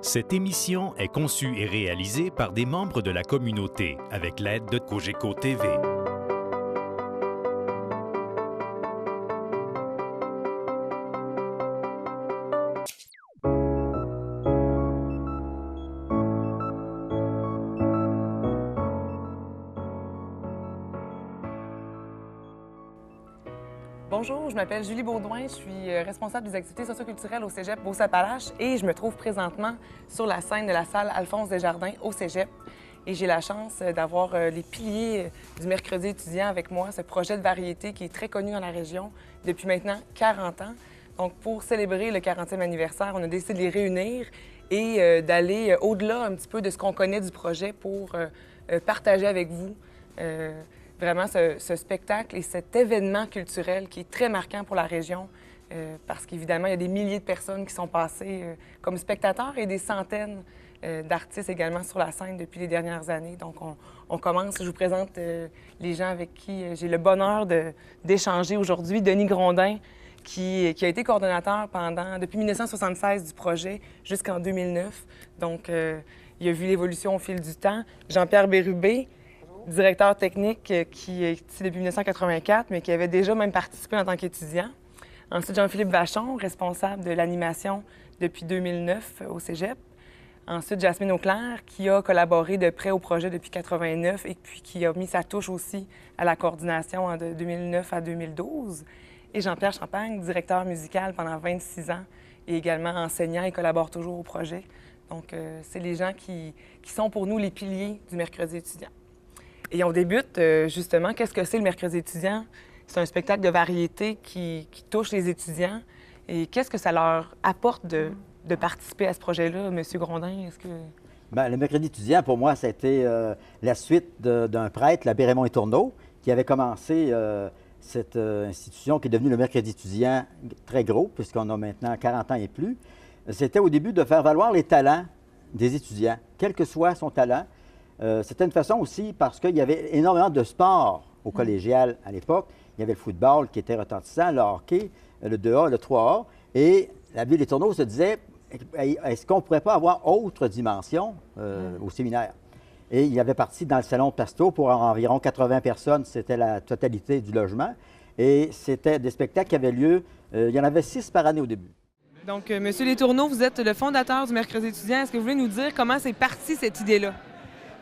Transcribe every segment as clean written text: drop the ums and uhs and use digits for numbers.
Cette émission est conçue et réalisée par des membres de la communauté avec l'aide de Cogeco TV. Bonjour, je m'appelle Julie Baudouin, je suis responsable des activités socioculturelles au Cégep Beauce-Appalaches et je me trouve présentement sur la scène de la salle Alphonse Desjardins au Cégep. Et j'ai la chance d'avoir les piliers du mercredi étudiant avec moi, ce projet de variété qui est très connu dans la région depuis maintenant 40 ans. Donc pour célébrer le 40e anniversaire, on a décidé de les réunir et d'aller au-delà un petit peu de ce qu'on connaît du projet pour partager avec vous vraiment ce spectacle et cet événement culturel qui est très marquant pour la région parce qu'évidemment, il y a des milliers de personnes qui sont passées comme spectateurs et des centaines d'artistes également sur la scène depuis les dernières années. Donc, on commence. Je vous présente les gens avec qui j'ai le bonheur d'échanger aujourd'hui. Denis Grondin, qui a été coordonnateur depuis 1976 du projet jusqu'en 2009. Donc, il a vu l'évolution au fil du temps. Jean-Pierre Bérubé, directeur technique qui est ici depuis 1984, mais qui avait déjà même participé en tant qu'étudiant. Ensuite, Jean-Philippe Vachon, responsable de l'animation depuis 2009 au Cégep. Ensuite, Jasmine Auclair, qui a collaboré de près au projet depuis 1989 et puis qui a mis sa touche aussi à la coordination de 2009 à 2012. Et Jean-Pierre Champagne, directeur musical pendant 26 ans et également enseignant et collabore toujours au projet. Donc, c'est les gens qui sont pour nous les piliers du mercredi étudiant. Et on débute justement, qu'est-ce que c'est le mercredi étudiant? C'est un spectacle de variété qui touche les étudiants. Et qu'est-ce que ça leur apporte de participer à ce projet-là, M. Grondin? Est-ce que... Bien, le mercredi étudiant, pour moi, ça a été la suite d'un prêtre, l'abbé Raymond Tourneau, qui avait commencé cette institution qui est devenue le mercredi étudiant très gros, puisqu'on a maintenant 40 ans et plus. C'était au début de faire valoir les talents des étudiants, quel que soit son talent. C'était une façon aussi parce qu'il y avait énormément de sports au collégial à l'époque. Il y avait le football qui était retentissant, le hockey, le 2A, le 3A. Et l'abbé Les Tourneaux se disait, est-ce qu'on ne pourrait pas avoir autre dimension au séminaire? Et il avait parti dans le salon de Pasto pour environ 80 personnes. C'était la totalité du logement. Et c'était des spectacles qui avaient lieu, il y en avait 6 par année au début. Donc, M. Les Tourneaux, vous êtes le fondateur du mercredi étudiant. Est-ce que vous voulez nous dire comment c'est parti cette idée-là?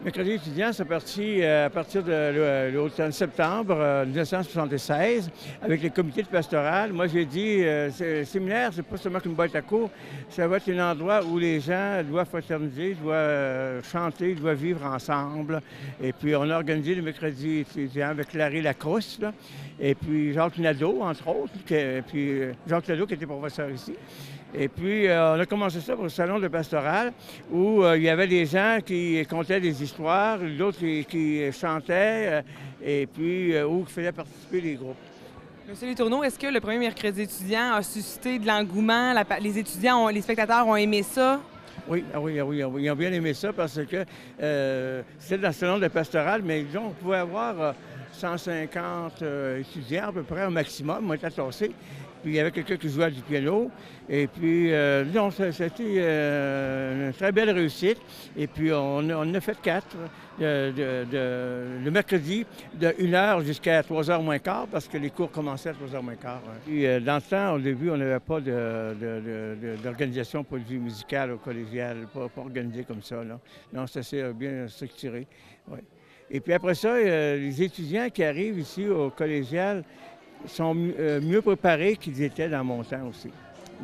Mercredi étudiant, c'est parti à partir de l'automne septembre 1976 avec les comités de pastoral. Moi, j'ai dit, le séminaire, c'est pas seulement qu'une boîte à cours, ça va être un endroit où les gens doivent fraterniser, doivent chanter, doivent vivre ensemble. Et puis, on a organisé le mercredi étudiant avec Larry Lacrousse, là, et puis Jacques Nadeau, entre autres, puis Jacques Nadeau qui était professeur ici. Et puis, on a commencé ça pour le salon de pastoral où il y avait des gens qui contaient des histoires, d'autres qui chantaient, et puis où qui faisaient participer les groupes. Monsieur Les Tourneaux, est-ce que le premier mercredi étudiant a suscité de l'engouement? Les étudiants, les spectateurs ont aimé ça? Oui, ils ont bien aimé ça parce que c'était dans le salon de pastoral, mais disons, on pouvait avoir 150 étudiants à peu près au maximum, on était tassés. Puis il y avait quelqu'un qui jouait du piano. Et puis, disons, c'était une très belle réussite. Et puis, on en a fait 4 le mercredi, de 1h jusqu'à 3h moins quart, parce que les cours commençaient à 3h moins quart. Puis, dans le temps, au début, on n'avait pas d'organisation pour le vie musicale au collégial, pas organisé comme ça. Là. Non, c'est assez bien structuré. Ouais. Et puis après ça, les étudiants qui arrivent ici au collégial sont mieux préparés qu'ils étaient dans mon temps aussi.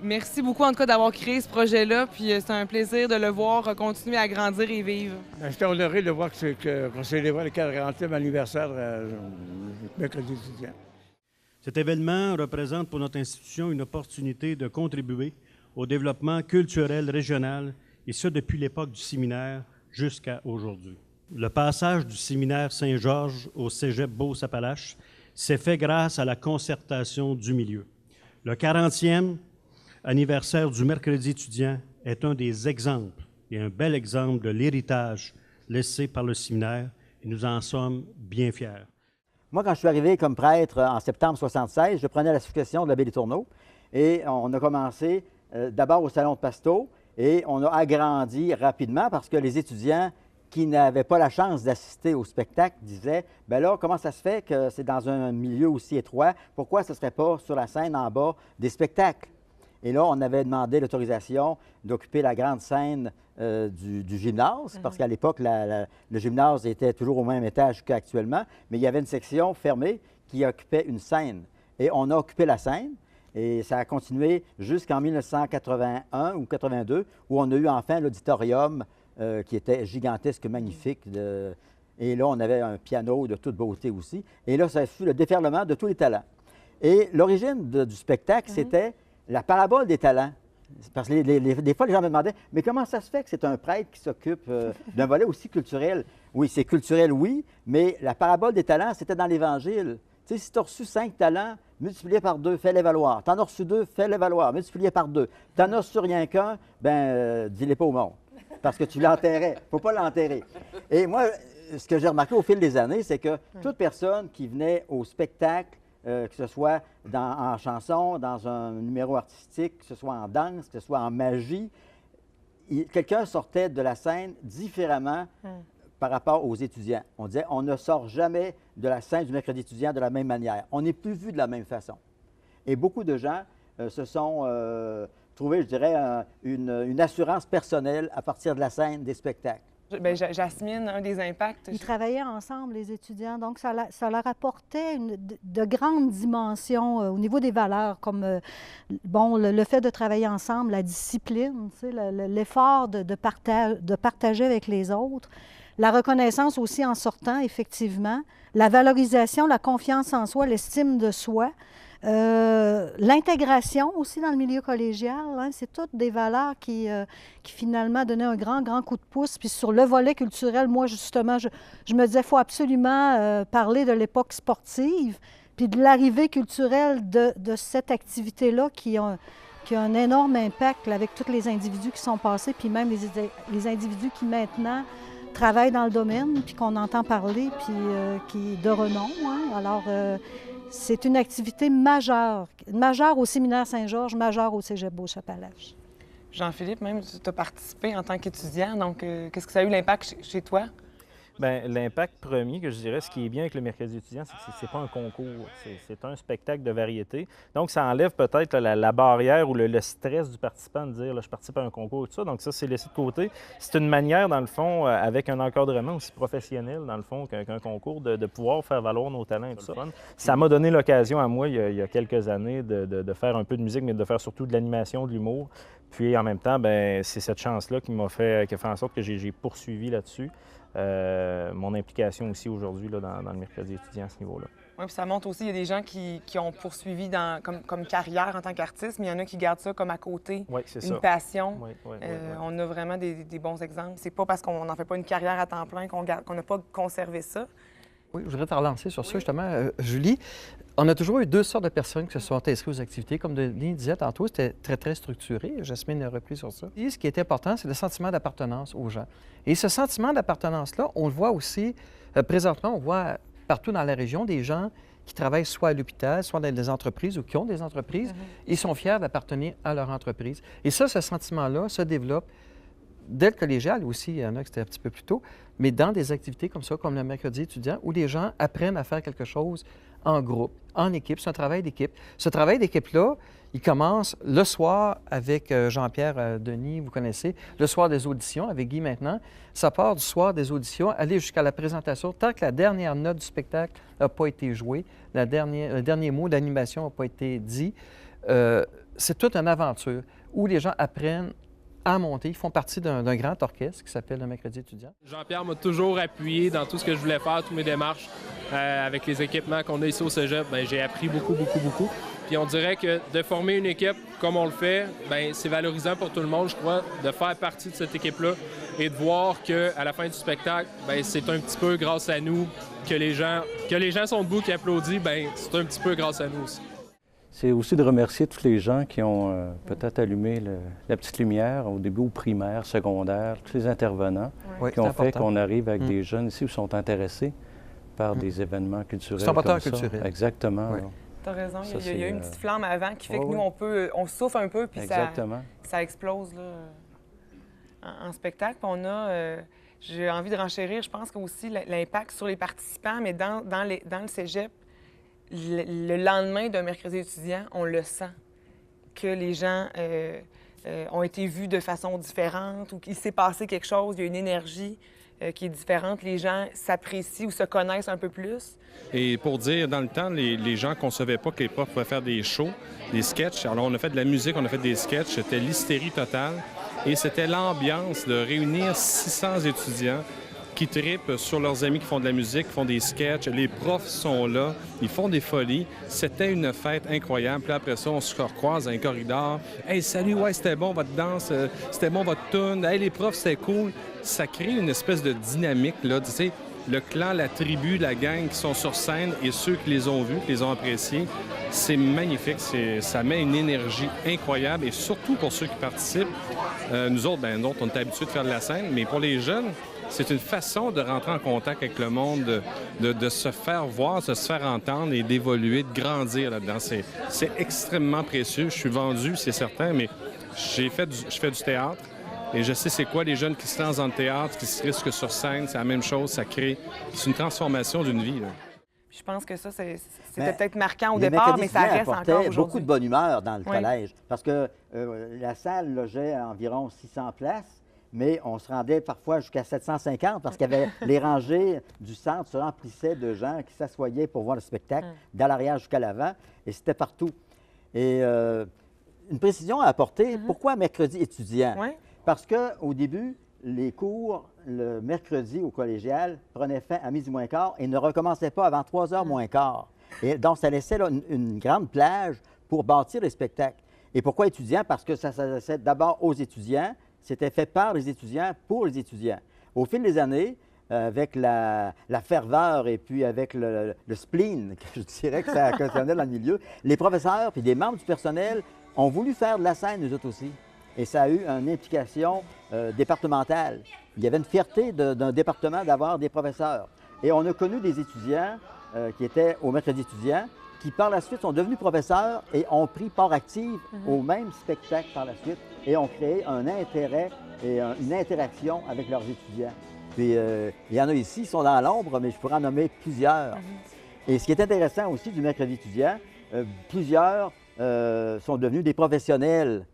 Merci beaucoup en tout cas d'avoir créé ce projet-là, puis c'est un plaisir de le voir continuer à grandir et vivre. J'étais honoré de voir qu'on célébrait le 40e anniversaire du mercredi étudiant. Cet événement représente pour notre institution une opportunité de contribuer au développement culturel régional, et ce depuis l'époque du séminaire jusqu'à aujourd'hui. Le passage du séminaire Saint-Georges au Cégep Beauce-Appalaches s'est fait grâce à la concertation du milieu. Le 40e anniversaire du mercredi étudiant est un des exemples, et un bel exemple de l'héritage laissé par le séminaire, et nous en sommes bien fiers. Moi, quand je suis arrivé comme prêtre en septembre 1976, je prenais la succession de l'abbé Les Tourneaux, et on a commencé d'abord au salon de Pasto, Et on a agrandi rapidement parce que les étudiants qui n'avaient pas la chance d'assister au spectacle disaient « Bien là, comment ça se fait que c'est dans un milieu aussi étroit? Pourquoi ce ne serait pas sur la scène en bas des spectacles? » Et là, on avait demandé l'autorisation d'occuper la grande scène du gymnase, parce qu'à l'époque, le gymnase était toujours au même étage qu'actuellement, mais il y avait une section fermée qui occupait une scène. Et on a occupé la scène, et ça a continué jusqu'en 1981 ou 82, où on a eu enfin l'auditorium qui était gigantesque, magnifique. Et là, on avait un piano de toute beauté aussi. Et là, ça fut le déferlement de tous les talents. Et l'origine du spectacle, c'était la parabole des talents. Parce que des fois, les gens me demandaient, mais comment ça se fait que c'est un prêtre qui s'occupe d'un volet aussi culturel? Oui, c'est culturel, oui, mais la parabole des talents, c'était dans l'Évangile. Tu sais, si tu as reçu 5 talents, multiplié par 2, fais-les valoir. Tu en as reçu 2, fais-les valoir, multiplié par 2. Tu n'en as reçu rien qu'un, bien, dis-les pas au monde. Parce que tu l'enterrais. Il ne faut pas l'enterrer. Et moi, ce que j'ai remarqué au fil des années, c'est que toute personne qui venait au spectacle, que ce soit en chanson, dans un numéro artistique, que ce soit en danse, que ce soit en magie, quelqu'un sortait de la scène différemment par rapport aux étudiants. On disait, on ne sort jamais de la scène du mercredi étudiant de la même manière. On n'est plus vu de la même façon. Et beaucoup de gens se sont trouvés, je dirais, une assurance personnelle à partir de la scène des spectacles. Bien, Jasmine, un des impacts... Ils travaillaient ensemble, les étudiants, donc ça leur apportait de grandes dimensions au niveau des valeurs, comme bon, le fait de travailler ensemble, la discipline, tu sais, l'effort de partager avec les autres, la reconnaissance aussi en sortant, effectivement, la valorisation, la confiance en soi, l'estime de soi, l'intégration aussi dans le milieu collégial, hein, c'est toutes des valeurs qui finalement donnaient un grand coup de pouce. Puis sur le volet culturel, moi justement, je me disais, il faut absolument parler de l'époque sportive, puis de l'arrivée culturelle de cette activité-là qui a un énorme impact là, avec tous les individus qui sont passés, puis même les individus qui maintenant travaillent dans le domaine, puis qu'on entend parler, puis qui est de renom. Hein. Alors, c'est une activité majeure au séminaire Saint-Georges, majeure au Cégep Beauce-Appalaches. Jean-Philippe, même, tu as participé en tant qu'étudiant, donc qu'est-ce que ça a eu l'impact chez toi? Bien, l'impact premier que je dirais, ce qui est bien avec le mercredi étudiant, c'est que c'est pas un concours, c'est un spectacle de variété. Donc, ça enlève peut-être la barrière ou le stress du participant de dire là, je participe à un concours et tout ça. Donc, ça, c'est laissé de côté. C'est une manière, dans le fond, avec un encadrement aussi professionnel, dans le fond, qu'un concours, de pouvoir faire valoir nos talents et tout ça. Ça m'a donné l'occasion à moi, il y a quelques années, de faire un peu de musique, mais de faire surtout de l'animation, de l'humour. Puis, en même temps, bien, c'est cette chance-là qui a fait en sorte que j'ai poursuivi là-dessus. Mon implication aussi aujourd'hui dans le mercredi étudiant à ce niveau-là. Oui, puis ça montre aussi, il y a des gens qui ont poursuivi comme carrière en tant qu'artiste, mais il y en a qui gardent ça comme à côté, une passion. Oui. On a vraiment des bons exemples. C'est pas parce qu'on n'en fait pas une carrière à temps plein qu'on n'a pas conservé ça. Oui, je voudrais te relancer sur ça, justement. Julie, on a toujours eu 2 sortes de personnes qui se sont inscrites aux activités. Comme Denis disait tantôt, c'était très structuré. Jasmine a repris sur ça. Et ce qui est important, c'est le sentiment d'appartenance aux gens. Et ce sentiment d'appartenance-là, on le voit aussi, présentement, on voit partout dans la région des gens qui travaillent soit à l'hôpital, soit dans des entreprises ou qui ont des entreprises. Ils sont fiers d'appartenir à leur entreprise. Et ça, ce sentiment-là se développe dès le collégial aussi, il y en a qui c'était un petit peu plus tôt, mais dans des activités comme ça, comme le mercredi étudiant, où les gens apprennent à faire quelque chose en groupe, en équipe. C'est un travail d'équipe. Ce travail d'équipe-là, il commence le soir avec Jean-Pierre Denis, vous connaissez, le soir des auditions avec Guy maintenant. Ça part du soir des auditions, aller jusqu'à la présentation, tant que la dernière note du spectacle n'a pas été jouée, le dernier mot d'animation n'a pas été dit. C'est toute une aventure où les gens apprennent à monter. Ils font partie d'un grand orchestre qui s'appelle le Mercredi étudiant. Jean-Pierre m'a toujours appuyé dans tout ce que je voulais faire, toutes mes démarches. Avec les équipements qu'on a ici au Cégep, j'ai appris beaucoup. Puis on dirait que de former une équipe comme on le fait, c'est valorisant pour tout le monde, je crois, de faire partie de cette équipe-là et de voir qu'à la fin du spectacle, c'est un petit peu grâce à nous que les gens sont debout, qui applaudissent, c'est un petit peu grâce à nous aussi. C'est aussi de remercier tous les gens qui ont peut-être allumé la petite lumière au début au primaire, secondaire, tous les intervenants qui ont fait qu'on arrive avec des jeunes ici qui sont intéressés par des événements culturels. C'est un moteur culturel. Exactement. Oui. Tu as raison, il y a une petite flamme avant qui fait que nous, on souffle un peu, puis ça explose. Là. en spectacle. Puis j'ai envie de renchérir, je pense aussi l'impact sur les participants, mais dans le cégep, le lendemain d'un mercredi étudiant, on le sent, que les gens ont été vus de façon différente ou qu'il s'est passé quelque chose, il y a une énergie qui est différente, les gens s'apprécient ou se connaissent un peu plus. Et pour dire, dans le temps, les gens ne concevaient pas que les profs pouvaient faire des shows, des sketchs. Alors, on a fait de la musique, on a fait des sketchs, c'était l'hystérie totale. Et c'était l'ambiance de réunir 600 étudiants qui trippent sur leurs amis qui font de la musique, qui font des sketchs. Les profs sont là, ils font des folies. C'était une fête incroyable. Puis après ça, on se recroise dans un corridor. « Hey, salut, ouais, c'était bon votre danse, c'était bon votre tune. Hey, les profs, c'était cool. » Ça crée une espèce de dynamique, là, tu sais, le clan, la tribu, la gang qui sont sur scène et ceux qui les ont vus, qui les ont appréciés. C'est magnifique, ça met une énergie incroyable et surtout pour ceux qui participent. Nous autres, on est habitués de faire de la scène, mais pour les jeunes, c'est une façon de rentrer en contact avec le monde, de se faire voir, de se faire entendre et d'évoluer, de grandir là-dedans. C'est extrêmement précieux. Je suis vendu, c'est certain, mais je fais du théâtre. Et je sais c'est quoi les jeunes qui se lancent dans le théâtre, qui se risquent sur scène, c'est la même chose, ça crée... C'est une transformation d'une vie, là. Je pense que ça, c'était peut-être marquant au départ, mais ça reste encore aujourd'hui. Beaucoup de bonne humeur dans le collège, parce que la salle logeait environ 600 places, mais on se rendait parfois jusqu'à 750 parce qu'il y avait les rangées du centre se remplissaient de gens qui s'assoyaient pour voir le spectacle, de l'arrière jusqu'à l'avant, et c'était partout. Et une précision à apporter, pourquoi mercredi étudiant? Parce qu'au début, les cours, le mercredi au collégial, prenaient fin à midi moins quart et ne recommençaient pas avant 3 heures moins quart. Et donc, ça laissait là, une grande plage pour bâtir les spectacles. Et pourquoi étudiants? Parce que ça s'adressait d'abord aux étudiants. C'était fait par les étudiants pour les étudiants. Au fil des années, avec la ferveur et puis avec le spleen, que je dirais que ça occasionnait dans le milieu, les professeurs puis des membres du personnel ont voulu faire de la scène, eux autres aussi. Et ça a eu une implication départementale. Il y avait une fierté d'un département d'avoir des professeurs. Et on a connu des étudiants qui étaient au mercredi étudiant, qui par la suite sont devenus professeurs et ont pris part active au même spectacle par la suite et ont créé un intérêt et une interaction avec leurs étudiants. Puis il y en a ici, ils sont dans l'ombre, mais je pourrais en nommer plusieurs. Et ce qui est intéressant aussi du mercredi étudiant, plusieurs sont devenus des professionnels.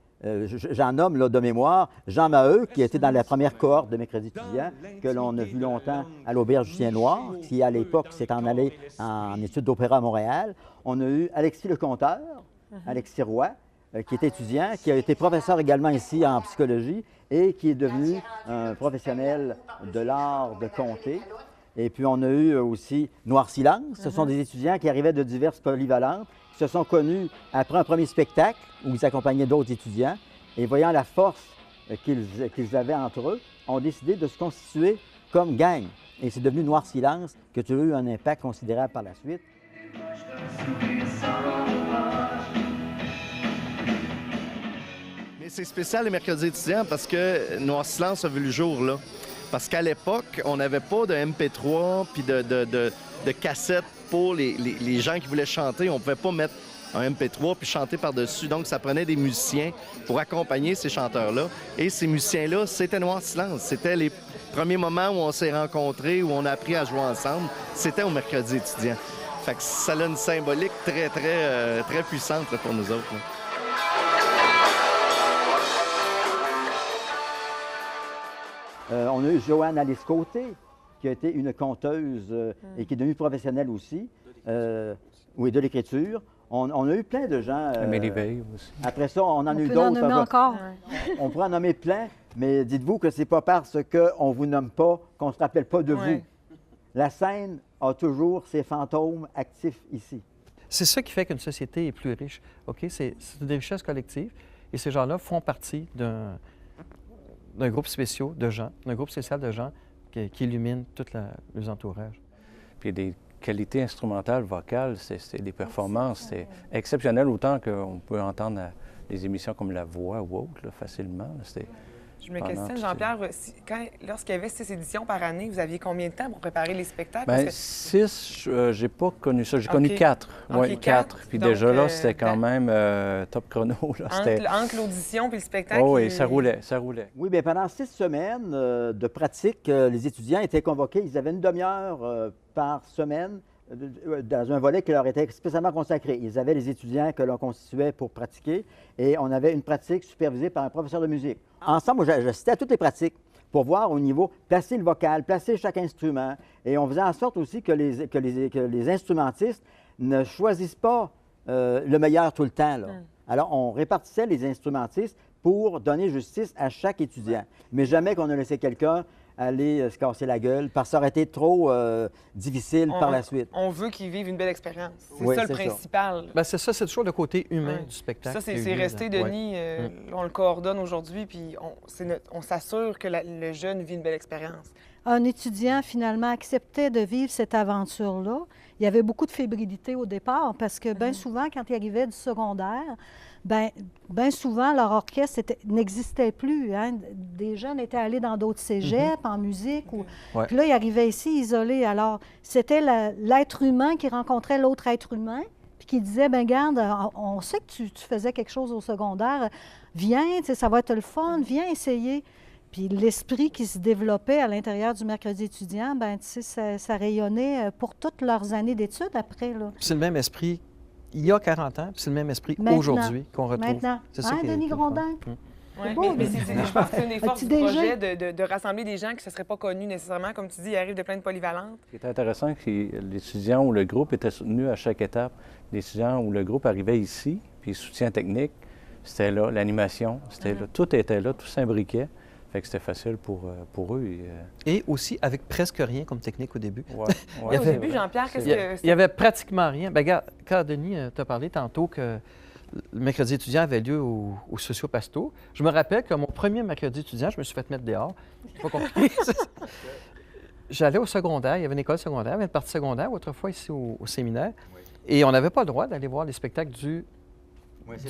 J'en nomme là, de mémoire Jean Maheu, qui était dans la première cohorte de mercredi étudiant, que l'on a vu longtemps à l'Auberge du Chien Noir, qui à l'époque s'est en allé en études d'opéra à Montréal. On a eu Alexis Leconteur, Alexis Roy, qui est étudiant, qui a été professeur également ici en psychologie et qui est devenu un professionnel de l'art de compter. Et puis on a eu aussi Noir Silence. Ce sont des étudiants qui arrivaient de diverses polyvalentes, qui se sont connus après un premier spectacle où ils accompagnaient d'autres étudiants et voyant la force qu'ils avaient entre eux, ont décidé de se constituer comme gang. Et c'est devenu Noir Silence qui a eu un impact considérable par la suite. Mais c'est spécial les mercredis étudiants parce que Noir Silence a vu le jour là. Parce qu'à l'époque, on n'avait pas de MP3 puis de cassettes pour les gens qui voulaient chanter. On ne pouvait pas mettre un MP3 puis chanter par-dessus. Donc, ça prenait des musiciens pour accompagner ces chanteurs-là. Et ces musiciens-là, c'était Noir Silence. C'était les premiers moments où on s'est rencontrés, où on a appris à jouer ensemble. C'était au mercredi étudiant. Fait que ça a une symbolique très, très, très puissante là, pour nous autres. Là. On a eu Joanne Alice Côté, qui a été une conteuse et qui est devenue professionnelle aussi, oui, de l'écriture. On a eu plein de gens. Amélie Veil aussi. Après ça, on en a eu d'autres. On peut en nommer encore. On pourrait en nommer plein, mais dites-vous que c'est pas parce qu'on ne vous nomme pas qu'on ne se rappelle pas de vous. La scène a toujours ses fantômes actifs ici. C'est ça qui fait qu'une société est plus riche. OK? C'est des richesses collectives et ces gens-là font partie d'un groupe spécial de gens, d'un groupe spécial de gens qui illuminent tout les entourages. Puis des qualités instrumentales, vocales, c'est des performances, c'est exceptionnel autant qu'on peut entendre des émissions comme La Voix ou autre, là, facilement. Je me questionne, Jean-Pierre, lorsqu'il y avait 6 éditions par année, vous aviez combien de temps pour préparer les spectacles? Bien, 6, j'ai pas connu ça. J'ai connu 4. Oui, 4. Puis donc, déjà là, c'était quand même top chrono. Là. Entre l'audition et le spectacle? Oh, oui, ça roulait, ça roulait. Oui, bien pendant 6 semaines de pratique, les étudiants étaient convoqués. Ils avaient une demi-heure par semaine dans un volet qui leur était spécialement consacré. Ils avaient les étudiants que l'on constituait pour pratiquer et on avait une pratique supervisée par un professeur de musique. Ensemble, j'assistais à toutes les pratiques pour voir au niveau, placer le vocal, placer chaque instrument. Et on faisait en sorte aussi que les instrumentistes ne choisissent pas le meilleur tout le temps. Là. Alors, on répartissait les instrumentistes pour donner justice à chaque étudiant. Mais jamais qu'on ne laissait quelqu'un aller se casser la gueule, parce que ça aurait été trop difficile par la suite. On veut qu'ils vivent une belle expérience. C'est ça le principal. Bien, c'est ça, c'est toujours le côté humain du spectacle. Ça, c'est resté, Denis. On le coordonne aujourd'hui, puis on s'assure que le jeune vit une belle expérience. Un étudiant, finalement, acceptait de vivre cette aventure-là. Il y avait beaucoup de fébrilité au départ, parce que bien souvent, quand ils arrivaient du secondaire, bien souvent, leur orchestre n'existait plus. Hein? Des jeunes étaient allés dans d'autres cégeps, en musique. Puis là, ils arrivaient ici isolés. Alors, c'était l'être humain qui rencontrait l'autre être humain, puis qui disait, bien, garde, on sait que tu faisais quelque chose au secondaire. Viens, ça va être le fun, viens essayer. Puis l'esprit qui se développait à l'intérieur du mercredi étudiant, bien, tu sais, ça rayonnait pour toutes leurs années d'études après. C'est le même esprit il y a 40 ans, puis c'est le même esprit aujourd'hui qu'on retrouve. Maintenant. C'est ça Denis Grondin? Oui, mais je pense que c'est une des forces du projet de rassembler des gens qui ne se seraient pas connus nécessairement. Comme tu dis, ils arrivent de plein de polyvalentes. Ce qui était intéressant, c'est que l'étudiant ou le groupe était soutenu à chaque étape. L'étudiant ou le groupe arrivait ici, puis soutien technique, c'était là, l'animation, c'était là, tout était là, tout s'imbriquait. Fait que c'était facile pour eux. Et aussi avec presque rien comme technique au début. Au début, Jean-Pierre, qu'est-ce que... Il y avait pratiquement rien. Bien, regarde, quand Denis t'a parlé tantôt que le mercredi étudiant avait lieu au Socio-Pasto, je me rappelle que mon premier mercredi étudiant, je me suis fait mettre dehors. C'est pas compliqué. J'allais au secondaire, il y avait une école secondaire, il y avait une partie secondaire, autrefois ici au séminaire, et on n'avait pas le droit d'aller voir les spectacles du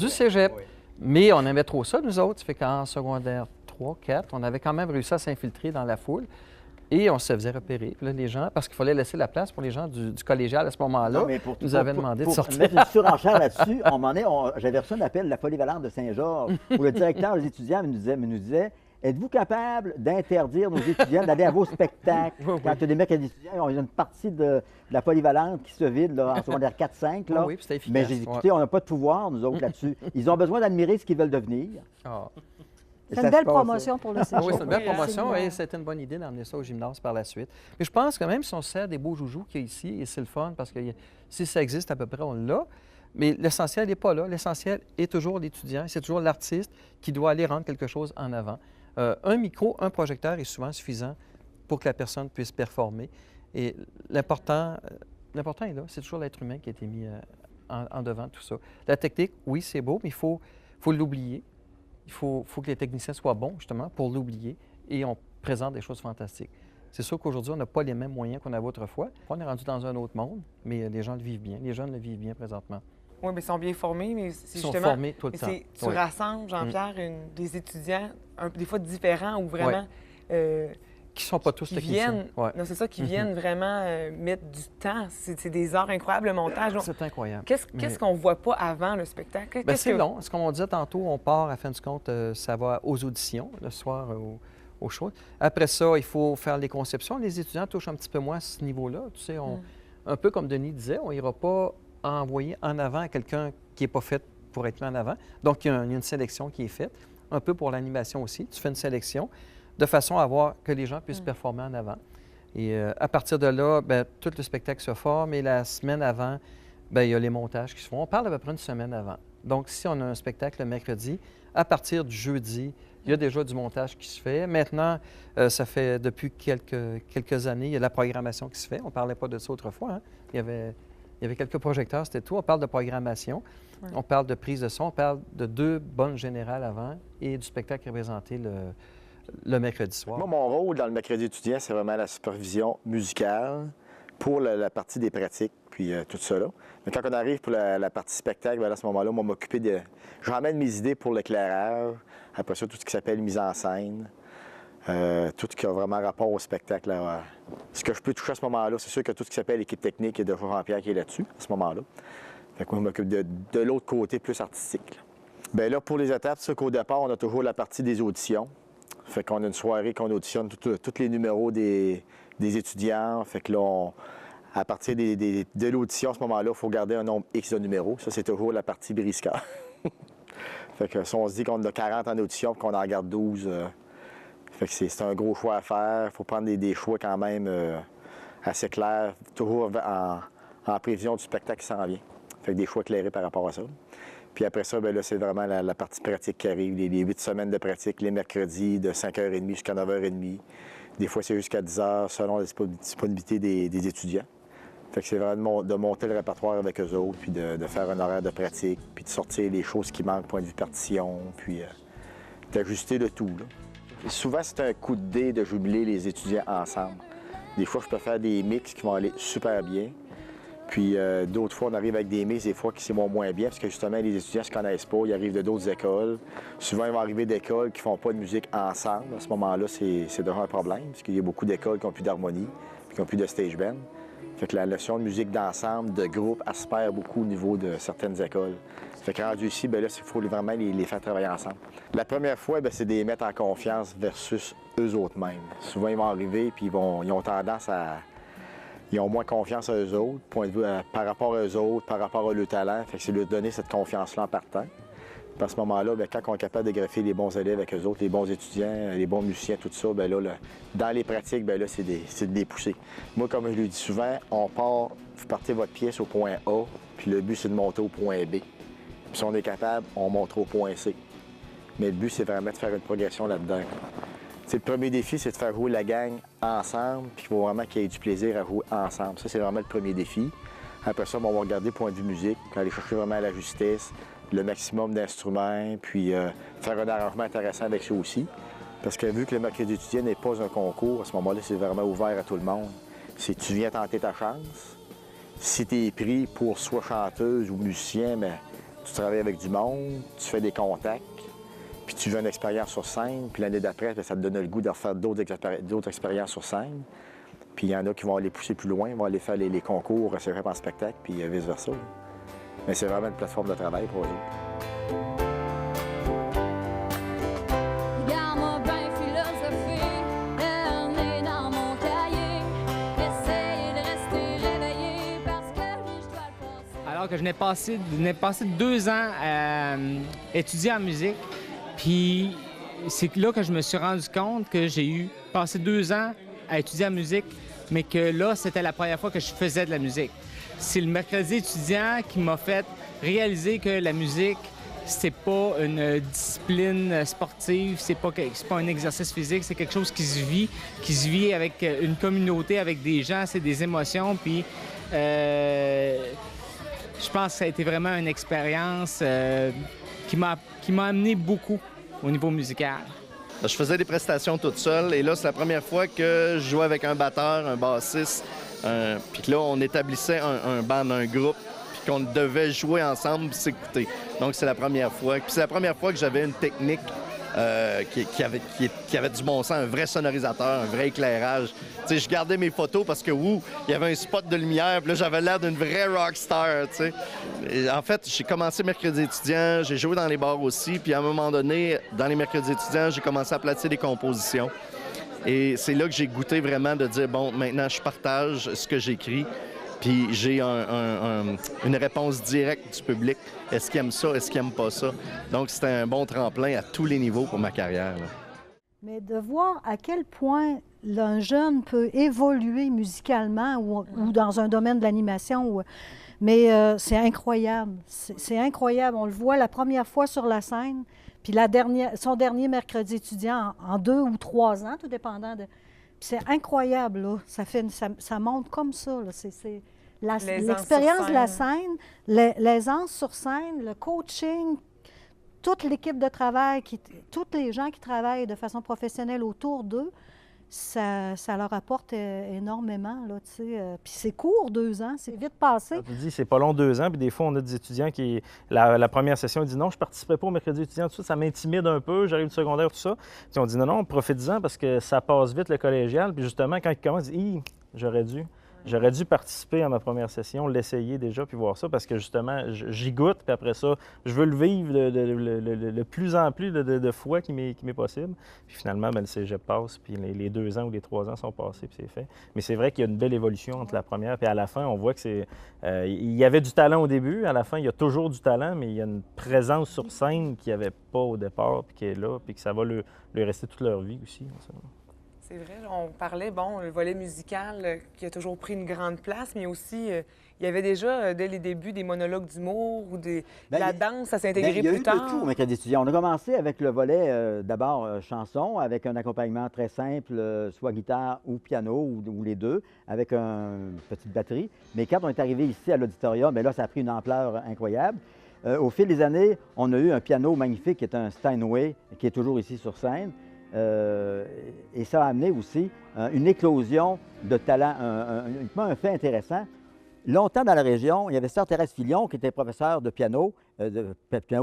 cégep. Oui. Mais on aimait trop ça, nous autres. Ça fait qu'en secondaire 3, 4, on avait quand même réussi à s'infiltrer dans la foule et on se faisait repérer. Puis là, les gens, parce qu'il fallait laisser la place pour les gens du collégial à ce moment-là, nous avaient demandé de sortir. Pour mettre une surenchère là-dessus, j'avais reçu un appel de la Polyvalente de Saint-Georges où le directeur des étudiants nous disait êtes-vous capable d'interdire nos étudiants d'aller à vos spectacles? Quand il y a des mercredis étudiants, il y a une partie de la Polyvalente qui se vide là, en secondaire 4-5. Là. Oui, c'était efficace. Mais j'ai dit, écoutez, on n'a pas de pouvoir, nous autres, là-dessus. Ils ont besoin d'admirer ce qu'ils veulent devenir. C'est une belle promotion pour le cégep. Oui, c'est une belle promotion et c'était une bonne idée d'emmener ça au gymnase par la suite. Mais je pense que même si on sert des beaux joujoux qu'il y a ici, et c'est le fun parce que si ça existe à peu près, on l'a. Mais l'essentiel n'est pas là. L'essentiel est toujours l'étudiant, c'est toujours l'artiste qui doit aller rendre quelque chose en avant. Un micro, un projecteur est souvent suffisant pour que la personne puisse performer. Et l'important est là. C'est toujours l'être humain qui a été mis en devant de tout ça. La technique, oui, c'est beau, mais il faut l'oublier. Il faut que les techniciens soient bons, justement, pour l'oublier. Et on présente des choses fantastiques. C'est sûr qu'aujourd'hui, on n'a pas les mêmes moyens qu'on avait autrefois. On est rendu dans un autre monde, mais les gens le vivent bien. Les jeunes le vivent bien présentement. Oui, mais ils sont bien formés, mais c'est justement... Ils sont formés tout le temps. Tu rassembles, Jean-Pierre, des étudiants, des fois différents ou vraiment... qui ne sont pas tous techniciens. Non, c'est ça, qui viennent vraiment mettre du temps. C'est des heures incroyables, le montage. C'est incroyable. Qu'est-ce qu'on ne voit pas avant le spectacle? C'est long. Ce qu'on disait tantôt, on part, à fin du compte, ça va aux auditions, le soir au show. Après ça, il faut faire les conceptions. Les étudiants touchent un petit peu moins à ce niveau-là. Tu sais, un peu comme Denis disait, on n'ira pas envoyer en avant à quelqu'un qui n'est pas fait pour être mis en avant. Donc, il y a une sélection qui est faite. Un peu pour l'animation aussi. Tu fais une sélection de façon à voir que les gens puissent performer en avant. Et à partir de là, tout le spectacle se forme et la semaine avant, il y a les montages qui se font. On parle à peu près une semaine avant. Donc, si on a un spectacle le mercredi, à partir du jeudi, il y a déjà du montage qui se fait. Maintenant, ça fait depuis quelques années, il y a la programmation qui se fait. On ne parlait pas de ça autrefois. Hein? Il y avait quelques projecteurs, c'était tout. On parle de programmation, on parle de prise de son, on parle de 2 bonnes générales avant et du spectacle qui est présenté le mercredi soir. Moi, mon rôle dans le mercredi étudiant, c'est vraiment la supervision musicale pour la partie des pratiques, puis tout ça là. Mais quand on arrive pour la partie spectacle, à ce moment-là, moi, m'occuper de... J'emmène mes idées pour l'éclairage, Après ça, tout ce qui s'appelle mise en scène. Tout ce qui a vraiment rapport au spectacle. Là, ce que je peux toucher à ce moment-là, c'est sûr que tout ce qui s'appelle l'équipe technique et de Jean-Pierre qui est là-dessus, à ce moment-là. Fait que moi, je m'occupe de l'autre côté plus artistique. Bien là, pour les étapes, c'est qu'au départ, on a toujours la partie des auditions. Fait qu'on a une soirée qu'on auditionne tous les numéros des étudiants. Fait que là, à partir de l'audition, à ce moment-là, il faut garder un nombre X de numéros. Ça, c'est toujours la partie briscard. Fait que si on se dit qu'on a 40 en audition et qu'on en garde 12... Fait que c'est un gros choix à faire. Il faut prendre des choix quand même assez clairs, toujours en prévision du spectacle qui s'en vient. Fait que des choix éclairés par rapport à ça. Puis après ça, bien là, c'est vraiment la partie pratique qui arrive, les 8 semaines de pratique, les mercredis de 5h30 jusqu'à 9h30. Des fois, c'est jusqu'à 10h selon la disponibilité des étudiants. Fait que c'est vraiment de monter le répertoire avec eux autres, puis de faire un horaire de pratique, puis de sortir les choses qui manquent, point de vue partition, puis d'ajuster le tout, là. Souvent, c'est un coup de dé de jumeler les étudiants ensemble. Des fois, je peux faire des mix qui vont aller super bien. Puis d'autres fois, on arrive avec des mix, des fois, qui vont moins bien, parce que justement, les étudiants ne se connaissent pas, ils arrivent de d'autres écoles. Souvent, ils vont arriver d'écoles qui ne font pas de musique ensemble. À ce moment-là, c'est déjà un problème, parce qu'il y a beaucoup d'écoles qui n'ont plus d'harmonie, puis qui n'ont plus de stage band. Fait que la notion de musique d'ensemble, de groupe, elle se perd beaucoup au niveau de certaines écoles. Fait que rendu ici, bien là, il faut vraiment les faire travailler ensemble. La première fois, bien, c'est de les mettre en confiance versus eux autres mêmes. Souvent, ils vont arriver puis ils ont tendance à... Ils ont moins confiance à eux autres, point de vue par rapport à eux autres, par rapport à leur talent. Fait que c'est leur donner cette confiance-là en partant. Puis à ce moment-là, bien, quand on est capable de greffer les bons élèves avec eux autres, les bons étudiants, les bons musiciens, tout ça, bien là, dans les pratiques, bien là, c'est de les pousser. Moi, comme je le dis souvent, vous partez votre pièce au point A, puis le but, c'est de monter au point B. Puis si on est capable, on monte au point C. Mais le but, c'est vraiment de faire une progression là-dedans. Le premier défi, c'est de faire jouer la gang ensemble, puis il faut vraiment qu'il y ait du plaisir à jouer ensemble. Ça, c'est vraiment le premier défi. Après ça, on va regarder le point de vue musique, aller chercher vraiment la justesse, le maximum d'instruments, puis faire un arrangement intéressant avec ça aussi. Parce que vu que le mercredi étudiant n'est pas un concours, à ce moment-là, c'est vraiment ouvert à tout le monde. C'est tu viens tenter ta chance. Si tu es pris pour soit chanteuse ou musicien, bien, tu travailles avec du monde, tu fais des contacts, puis tu veux une expérience sur scène, puis l'année d'après, ça te donne le goût de refaire d'autres expériences sur scène. Puis il y en a qui vont aller pousser plus loin, vont aller faire les concours cégep en spectacle, puis vice-versa. Mais c'est vraiment une plateforme de travail pour eux autres. Alors que je n'ai passé 2 ans à étudier en musique, puis c'est là que je me suis rendu compte que j'ai passé 2 ans à étudier en musique, mais que là, c'était la première fois que je faisais de la musique. C'est le mercredi étudiant qui m'a fait réaliser que la musique, c'est pas une discipline sportive, c'est pas un exercice physique, c'est quelque chose qui se vit avec une communauté, avec des gens, c'est des émotions, puis je pense que ça a été vraiment une expérience qui m'a amené beaucoup au niveau musical. Je faisais des prestations toute seule et là, c'est la première fois que je jouais avec un batteur, un bassiste, puis que là, on établissait un band, un groupe, puis qu'on devait jouer ensemble et s'écouter. Donc, c'est la première fois. Puis c'est la première fois que j'avais une technique qui avait du bon sens, un vrai sonorisateur, un vrai éclairage. Tu sais, je gardais mes photos parce que, il y avait un spot de lumière, puis là, j'avais l'air d'une vraie rockstar, tu sais. Et en fait, j'ai commencé mercredi étudiant, j'ai joué dans les bars aussi, puis à un moment donné, dans les mercredis étudiants, j'ai commencé à placer des compositions. Et c'est là que j'ai goûté vraiment de dire, bon, maintenant, je partage ce que j'écris, puis j'ai une réponse directe du public. Est-ce qu'il aime ça? Est-ce qu'il n'aime pas ça? Donc, c'était un bon tremplin à tous les niveaux pour ma carrière, là. Mais de voir à quel point un jeune peut évoluer musicalement ou dans un domaine de l'animation, mais c'est incroyable. C'est incroyable. On le voit la première fois sur la scène, puis son dernier mercredi étudiant en 2 ou 3 ans, tout dépendant de... C'est incroyable, là. Ça monte comme ça, là. L'expérience de la scène, l'aisance sur scène, le coaching, toute l'équipe de travail, tous les gens qui travaillent de façon professionnelle autour d'eux, ça leur apporte énormément, là, tu sais. Puis c'est court, 2 ans, c'est vite passé. Tu dis, c'est pas long, 2 ans, puis des fois, on a des étudiants qui, la première session, ils disent non, je participerai pas au mercredi étudiant, tout ça m'intimide un peu, j'arrive du secondaire, tout ça. Puis on dit non, profite-en parce que ça passe vite le collégial, puis justement, quand ils commencent, ils disent, j'aurais dû participer à ma première session, l'essayer déjà, puis voir ça, parce que justement, j'y goûte, puis après ça, je veux le vivre le plus en plus de fois qui m'est possible. Puis finalement, le cégep passe, puis les 2 ans ou les 3 ans sont passés, puis c'est fait. Mais c'est vrai qu'il y a une belle évolution entre la première et à la fin. On voit que c'est... il y avait du talent au début, à la fin, il y a toujours du talent, mais il y a une présence sur scène qu'il n'y avait pas au départ, puis qui est là, puis que ça va leur rester toute leur vie aussi. C'est vrai, on parlait, le volet musical qui a toujours pris une grande place, mais aussi, il y avait déjà, dès les débuts, des monologues d'humour ou la danse, ça s'est intégré plus tard. Il y a eu de tout au mercredi étudiant. On a commencé avec le volet, d'abord, chanson, avec un accompagnement très simple, soit guitare ou piano, ou les deux, avec une petite batterie. Mais quand on est arrivé ici à l'auditorium, là, ça a pris une ampleur incroyable. Au fil des années, on a eu un piano magnifique qui est un Steinway, qui est toujours ici sur scène. Et ça a amené aussi une éclosion de talent, un fait intéressant. Longtemps dans la région, il y avait Sœur Thérèse Filion qui était professeure de piano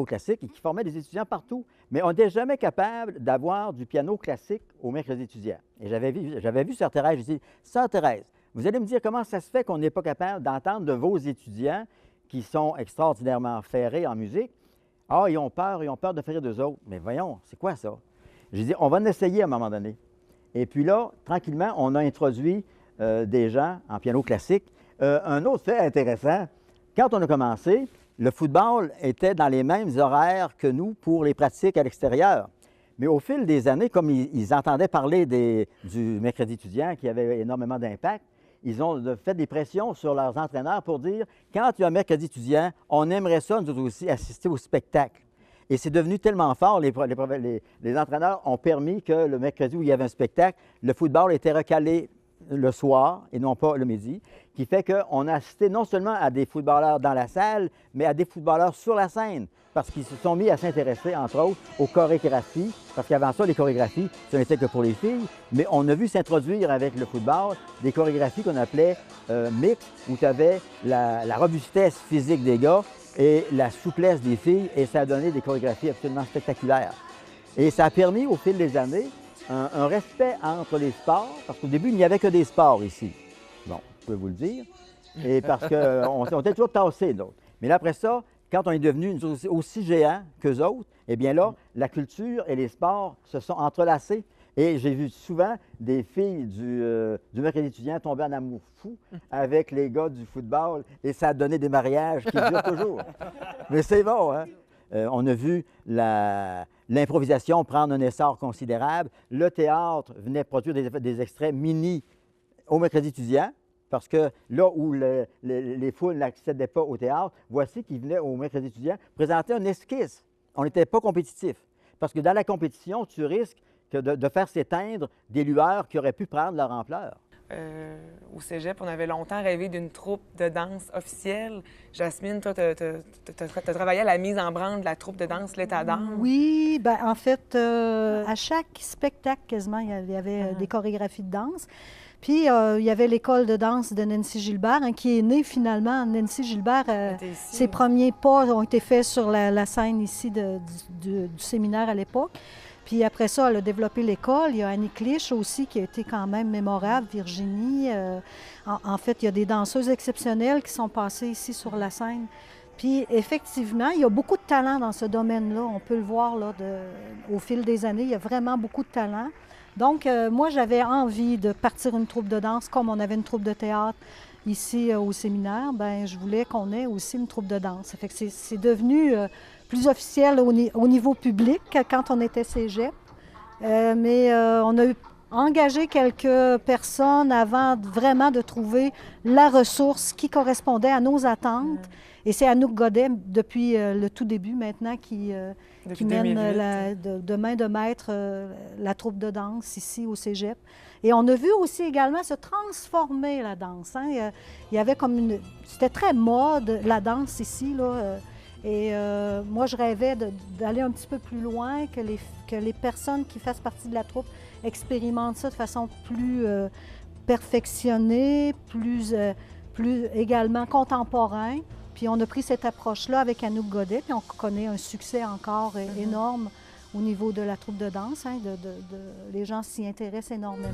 classique et qui formait des étudiants partout. Mais on n'était jamais capable d'avoir du piano classique au mercredi étudiant. Et j'avais vu Sœur Thérèse, j'ai dit, Sœur Thérèse, vous allez me dire comment ça se fait qu'on n'est pas capable d'entendre de vos étudiants qui sont extraordinairement ferrés en musique. Ah, ils ont peur de faire d'eux autres. Mais voyons, c'est quoi ça? J'ai dit, on va en essayer à un moment donné. Et puis là, tranquillement, on a introduit des gens en piano classique. Un autre fait intéressant, quand on a commencé, le football était dans les mêmes horaires que nous pour les pratiques à l'extérieur. Mais au fil des années, comme ils entendaient parler du mercredi étudiant qui avait énormément d'impact, ils ont fait des pressions sur leurs entraîneurs pour dire, quand il y a un mercredi étudiant, on aimerait ça, nous aussi, assister au spectacle. Et c'est devenu tellement fort, les entraîneurs ont permis que le mercredi où il y avait un spectacle, le football était recalé le soir et non pas le midi, qui fait qu'on a assisté non seulement à des footballeurs dans la salle, mais à des footballeurs sur la scène, parce qu'ils se sont mis à s'intéresser, entre autres, aux chorégraphies, parce qu'avant ça, les chorégraphies, ce n'était que pour les filles, mais on a vu s'introduire avec le football des chorégraphies qu'on appelait mixtes, où tu avais la robustesse physique des gars, et la souplesse des filles, et ça a donné des chorégraphies absolument spectaculaires. Et ça a permis, au fil des années, un respect entre les sports, parce qu'au début, il n'y avait que des sports ici. Bon, je peux vous le dire. Et parce qu'on était toujours tassés, d'autres. Mais là, après ça, quand on est devenu aussi géants qu'eux autres, eh bien là, la culture et les sports se sont entrelacés. Et j'ai vu souvent des filles du mercredi étudiant tomber en amour fou avec les gars du football et ça a donné des mariages qui durent toujours. Mais c'est bon, hein? On a vu l'improvisation prendre un essor considérable. Le théâtre venait produire des extraits mini au mercredi étudiant, parce que là où les foules n'accédaient pas au théâtre, voici qu'ils venaient au mercredi étudiant présenter un esquisse. On n'était pas compétitif, parce que dans la compétition, tu risques de faire s'éteindre des lueurs qui auraient pu prendre leur ampleur. Au cégep, on avait longtemps rêvé d'une troupe de danse officielle. Jasmine, toi, tu as travaillé à la mise en branle de la troupe de danse L'État danse. Oui, bien, en fait, à chaque spectacle, quasiment, il y avait des chorégraphies de danse. Puis, il y avait l'école de danse de Nancy Gilbert, qui est née finalement. Nancy Gilbert, ses premiers pas ont été faits sur la scène ici du séminaire à l'époque. Puis après ça, elle a développé l'école. Il y a Annie Clich aussi qui a été quand même mémorable, Virginie. En fait, il y a des danseuses exceptionnelles qui sont passées ici sur la scène. Puis effectivement, il y a beaucoup de talent dans ce domaine-là. On peut le voir là, au fil des années. Il y a vraiment beaucoup de talent. Donc, moi, j'avais envie de partir une troupe de danse comme on avait une troupe de théâtre ici au séminaire. Bien, je voulais qu'on ait aussi une troupe de danse. Ça fait que c'est devenu plus officiel au niveau public quand on était cégep. Mais on a engagé quelques personnes avant vraiment de trouver la ressource qui correspondait à nos attentes. Et c'est Anouk Godet, depuis le tout début maintenant, qui mène de main de maître la troupe de danse ici au cégep. Et on a vu aussi également se transformer la danse. Hein. Il y avait comme une... C'était très mode, la danse ici, là. Et moi, je rêvais d'aller un petit peu plus loin, que les personnes qui fassent partie de la troupe expérimentent ça de façon plus perfectionnée, plus également contemporain. Puis on a pris cette approche-là avec Anouk Godet, puis on connaît un succès encore énorme au niveau de la troupe de danse. Hein, les gens s'y intéressent énormément.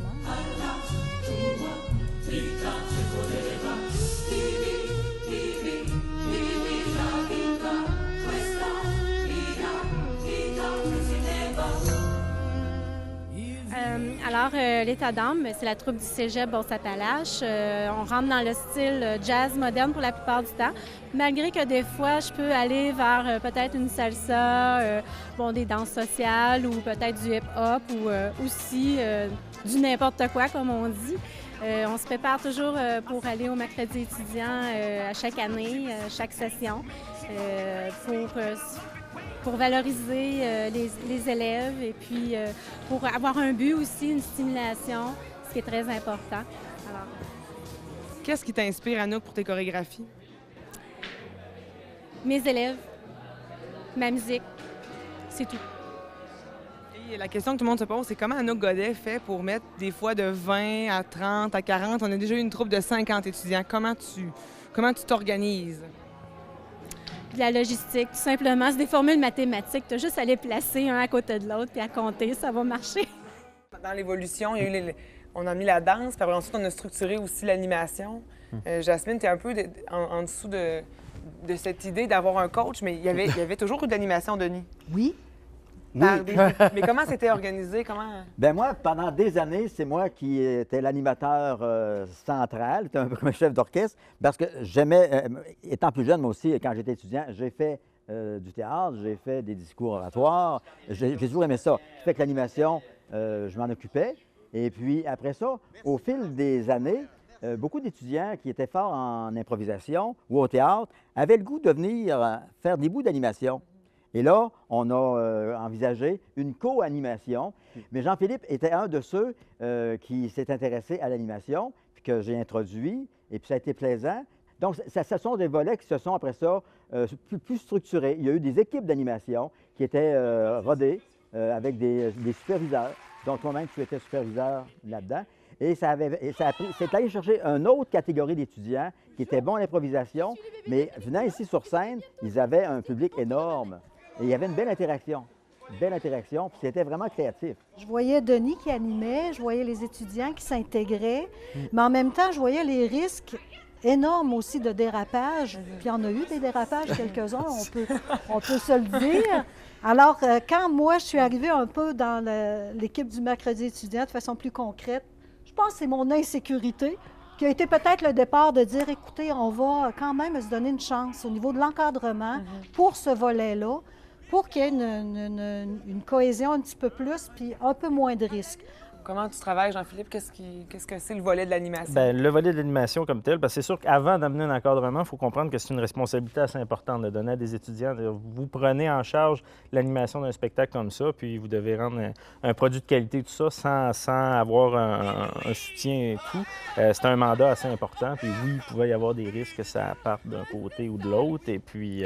Alors, l'État d'âme, c'est la troupe du cégep Beauce-Appalaches. On rentre dans le style jazz moderne pour la plupart du temps, malgré que des fois, je peux aller vers peut-être une salsa, des danses sociales ou peut-être du hip-hop ou aussi du n'importe quoi, comme on dit. On se prépare toujours pour aller au mercredi étudiant à chaque année, chaque session, pour valoriser les élèves et puis pour avoir un but aussi, une stimulation, ce qui est très important. Alors... Qu'est-ce qui t'inspire, Anouk, pour tes chorégraphies? Mes élèves, ma musique, c'est tout. Et la question que tout le monde se pose, c'est comment Anouk Godet fait pour mettre des fois de 20 à 30 à 40? On a déjà eu une troupe de 50 étudiants. Comment tu t'organises? De la logistique, tout simplement. C'est des formules mathématiques. Tu as juste à les placer un à côté de l'autre et à compter, ça va marcher. Dans l'évolution, il y a eu on a mis la danse, puis après, ensuite, on a structuré aussi l'animation. Jasmine, tu es un peu en dessous de cette idée d'avoir un coach, mais il y avait toujours eu de l'animation, Denis. Oui. Mais comment c'était organisé? Bien, moi, pendant des années, c'est moi qui étais l'animateur central, j'étais un peu comme un chef d'orchestre, parce que j'aimais, étant plus jeune, moi aussi, quand j'étais étudiant, j'ai fait du théâtre, j'ai fait des discours oratoires, j'ai toujours aimé ça. Fait que l'animation, je m'en occupais. Et puis, après ça, au fil des années, beaucoup d'étudiants qui étaient forts en improvisation ou au théâtre avaient le goût de venir faire des bouts d'animation. Et là, on a envisagé une co-animation. Mais Jean-Philippe était un de ceux qui s'est intéressé à l'animation, puis que j'ai introduit, et puis ça a été plaisant. Donc, ce sont des volets qui se sont, après ça, plus structurés. Il y a eu des équipes d'animation qui étaient rodées avec des superviseurs. Donc, toi-même, tu étais superviseur là-dedans. Et c'est allé chercher une autre catégorie d'étudiants qui étaient bons à l'improvisation, mais venant ici sur scène, ils avaient un public énorme. Et il y avait une belle interaction, puis c'était vraiment créatif. Je voyais Denis qui animait, je voyais les étudiants qui s'intégraient, mais en même temps, je voyais les risques énormes aussi de dérapage. Puis il y en a eu des dérapages, quelques-uns, on peut se le dire. Alors, quand moi, je suis arrivée un peu dans l'équipe du mercredi étudiant de façon plus concrète, je pense que c'est mon insécurité qui a été peut-être le départ de dire, écoutez, on va quand même se donner une chance au niveau de l'encadrement pour ce volet-là, pour qu'il y ait une cohésion un petit peu plus, puis un peu moins de risques. Comment tu travailles, Jean-Philippe? Qu'est-ce que c'est le volet de l'animation? Bien, le volet de l'animation comme tel, c'est sûr qu'avant d'amener un encadrement, il faut comprendre que c'est une responsabilité assez importante de donner à des étudiants. Vous prenez en charge l'animation d'un spectacle comme ça, puis vous devez rendre un produit de qualité, tout ça, sans avoir un soutien et tout. C'est un mandat assez important. Puis oui, il pouvait y avoir des risques que ça parte d'un côté ou de l'autre. Et puis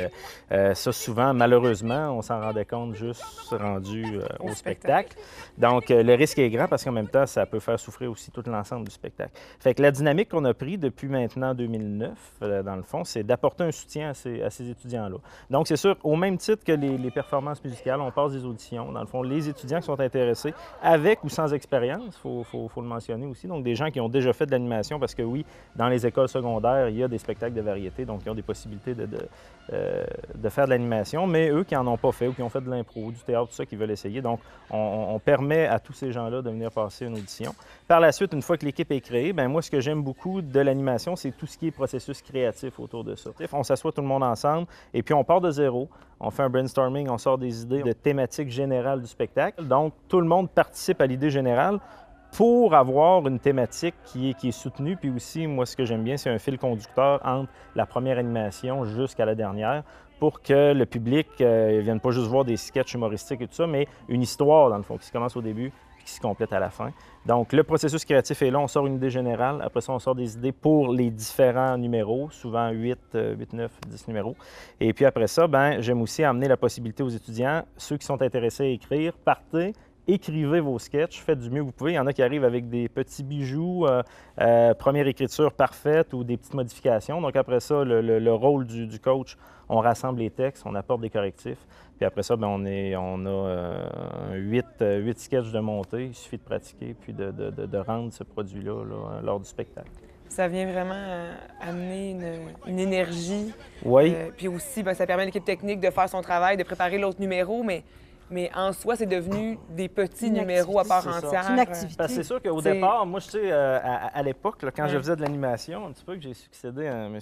ça, souvent, malheureusement, on s'en rendait compte juste rendu au spectacle. Donc, le risque est grand parce qu'en même temps, ça peut faire souffrir aussi tout l'ensemble du spectacle. Fait que la dynamique qu'on a prise depuis maintenant 2009, dans le fond, c'est d'apporter un soutien à ces étudiants-là. Donc, c'est sûr, au même titre que les performances musicales, on passe des auditions. Dans le fond, les étudiants qui sont intéressés, avec ou sans expérience, il faut le mentionner aussi. Donc, des gens qui ont déjà fait de l'animation, parce que oui, dans les écoles secondaires, il y a des spectacles de variété, donc ils ont des possibilités de faire de l'animation, mais eux qui n'en ont pas fait ou qui ont fait de l'impro, du théâtre, tout ça, qui veulent essayer. Donc, on permet à tous ces gens-là de venir passer une audition. Par la suite, une fois que l'équipe est créée, bien moi, ce que j'aime beaucoup de l'animation, c'est tout ce qui est processus créatif autour de ça. On s'assoit tout le monde ensemble et puis on part de zéro. On fait un brainstorming, on sort des idées de thématique générale du spectacle. Donc, tout le monde participe à l'idée générale pour avoir une thématique qui est soutenue. Puis aussi, moi, ce que j'aime bien, c'est un fil conducteur entre la première animation jusqu'à la dernière pour que le public ne vienne pas juste voir des sketchs humoristiques et tout ça, mais une histoire, dans le fond, qui se commence au début et qui se complète à la fin. Donc, le processus créatif est là. On sort une idée générale. Après ça, on sort des idées pour les différents numéros, souvent 8, 9, 10 numéros. Et puis après ça, j'aime aussi amener la possibilité aux étudiants, ceux qui sont intéressés à écrire, partez, écrivez vos sketchs, faites du mieux que vous pouvez. Il y en a qui arrivent avec des petits bijoux, première écriture parfaite ou des petites modifications. Donc après ça, le rôle du coach, on rassemble les textes, on apporte des correctifs. Puis après ça, on a 8 sketchs de montée. Il suffit de pratiquer puis de rendre ce produit-là lors du spectacle. Ça vient vraiment amener une énergie. Oui. Puis aussi, ça permet à l'équipe technique de faire son travail, de préparer l'autre numéro, mais en soi, c'est devenu des petits numéros à part entière. C'est une activité. C'est sûr qu'au départ, moi, je sais, à l'époque, quand je faisais de l'animation, un petit peu que j'ai succédé à M.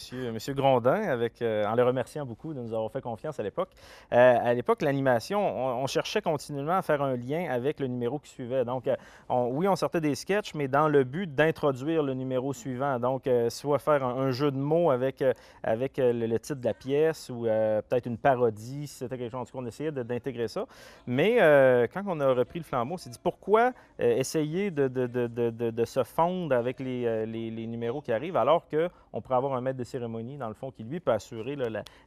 Grondin, en le remerciant beaucoup de nous avoir fait confiance à l'époque. À l'époque, l'animation, on cherchait continuellement à faire un lien avec le numéro qui suivait. Donc, on sortait des sketchs, mais dans le but d'introduire le numéro suivant. Donc, soit faire un jeu de mots avec le titre de la pièce ou peut-être une parodie, si c'était quelque chose. En tout cas, on essayait d'intégrer ça. Mais quand on a repris le flambeau, on s'est dit pourquoi essayer de se fondre avec les numéros qui arrivent alors qu'on pourrait avoir un maître de cérémonie, dans le fond, qui lui peut assurer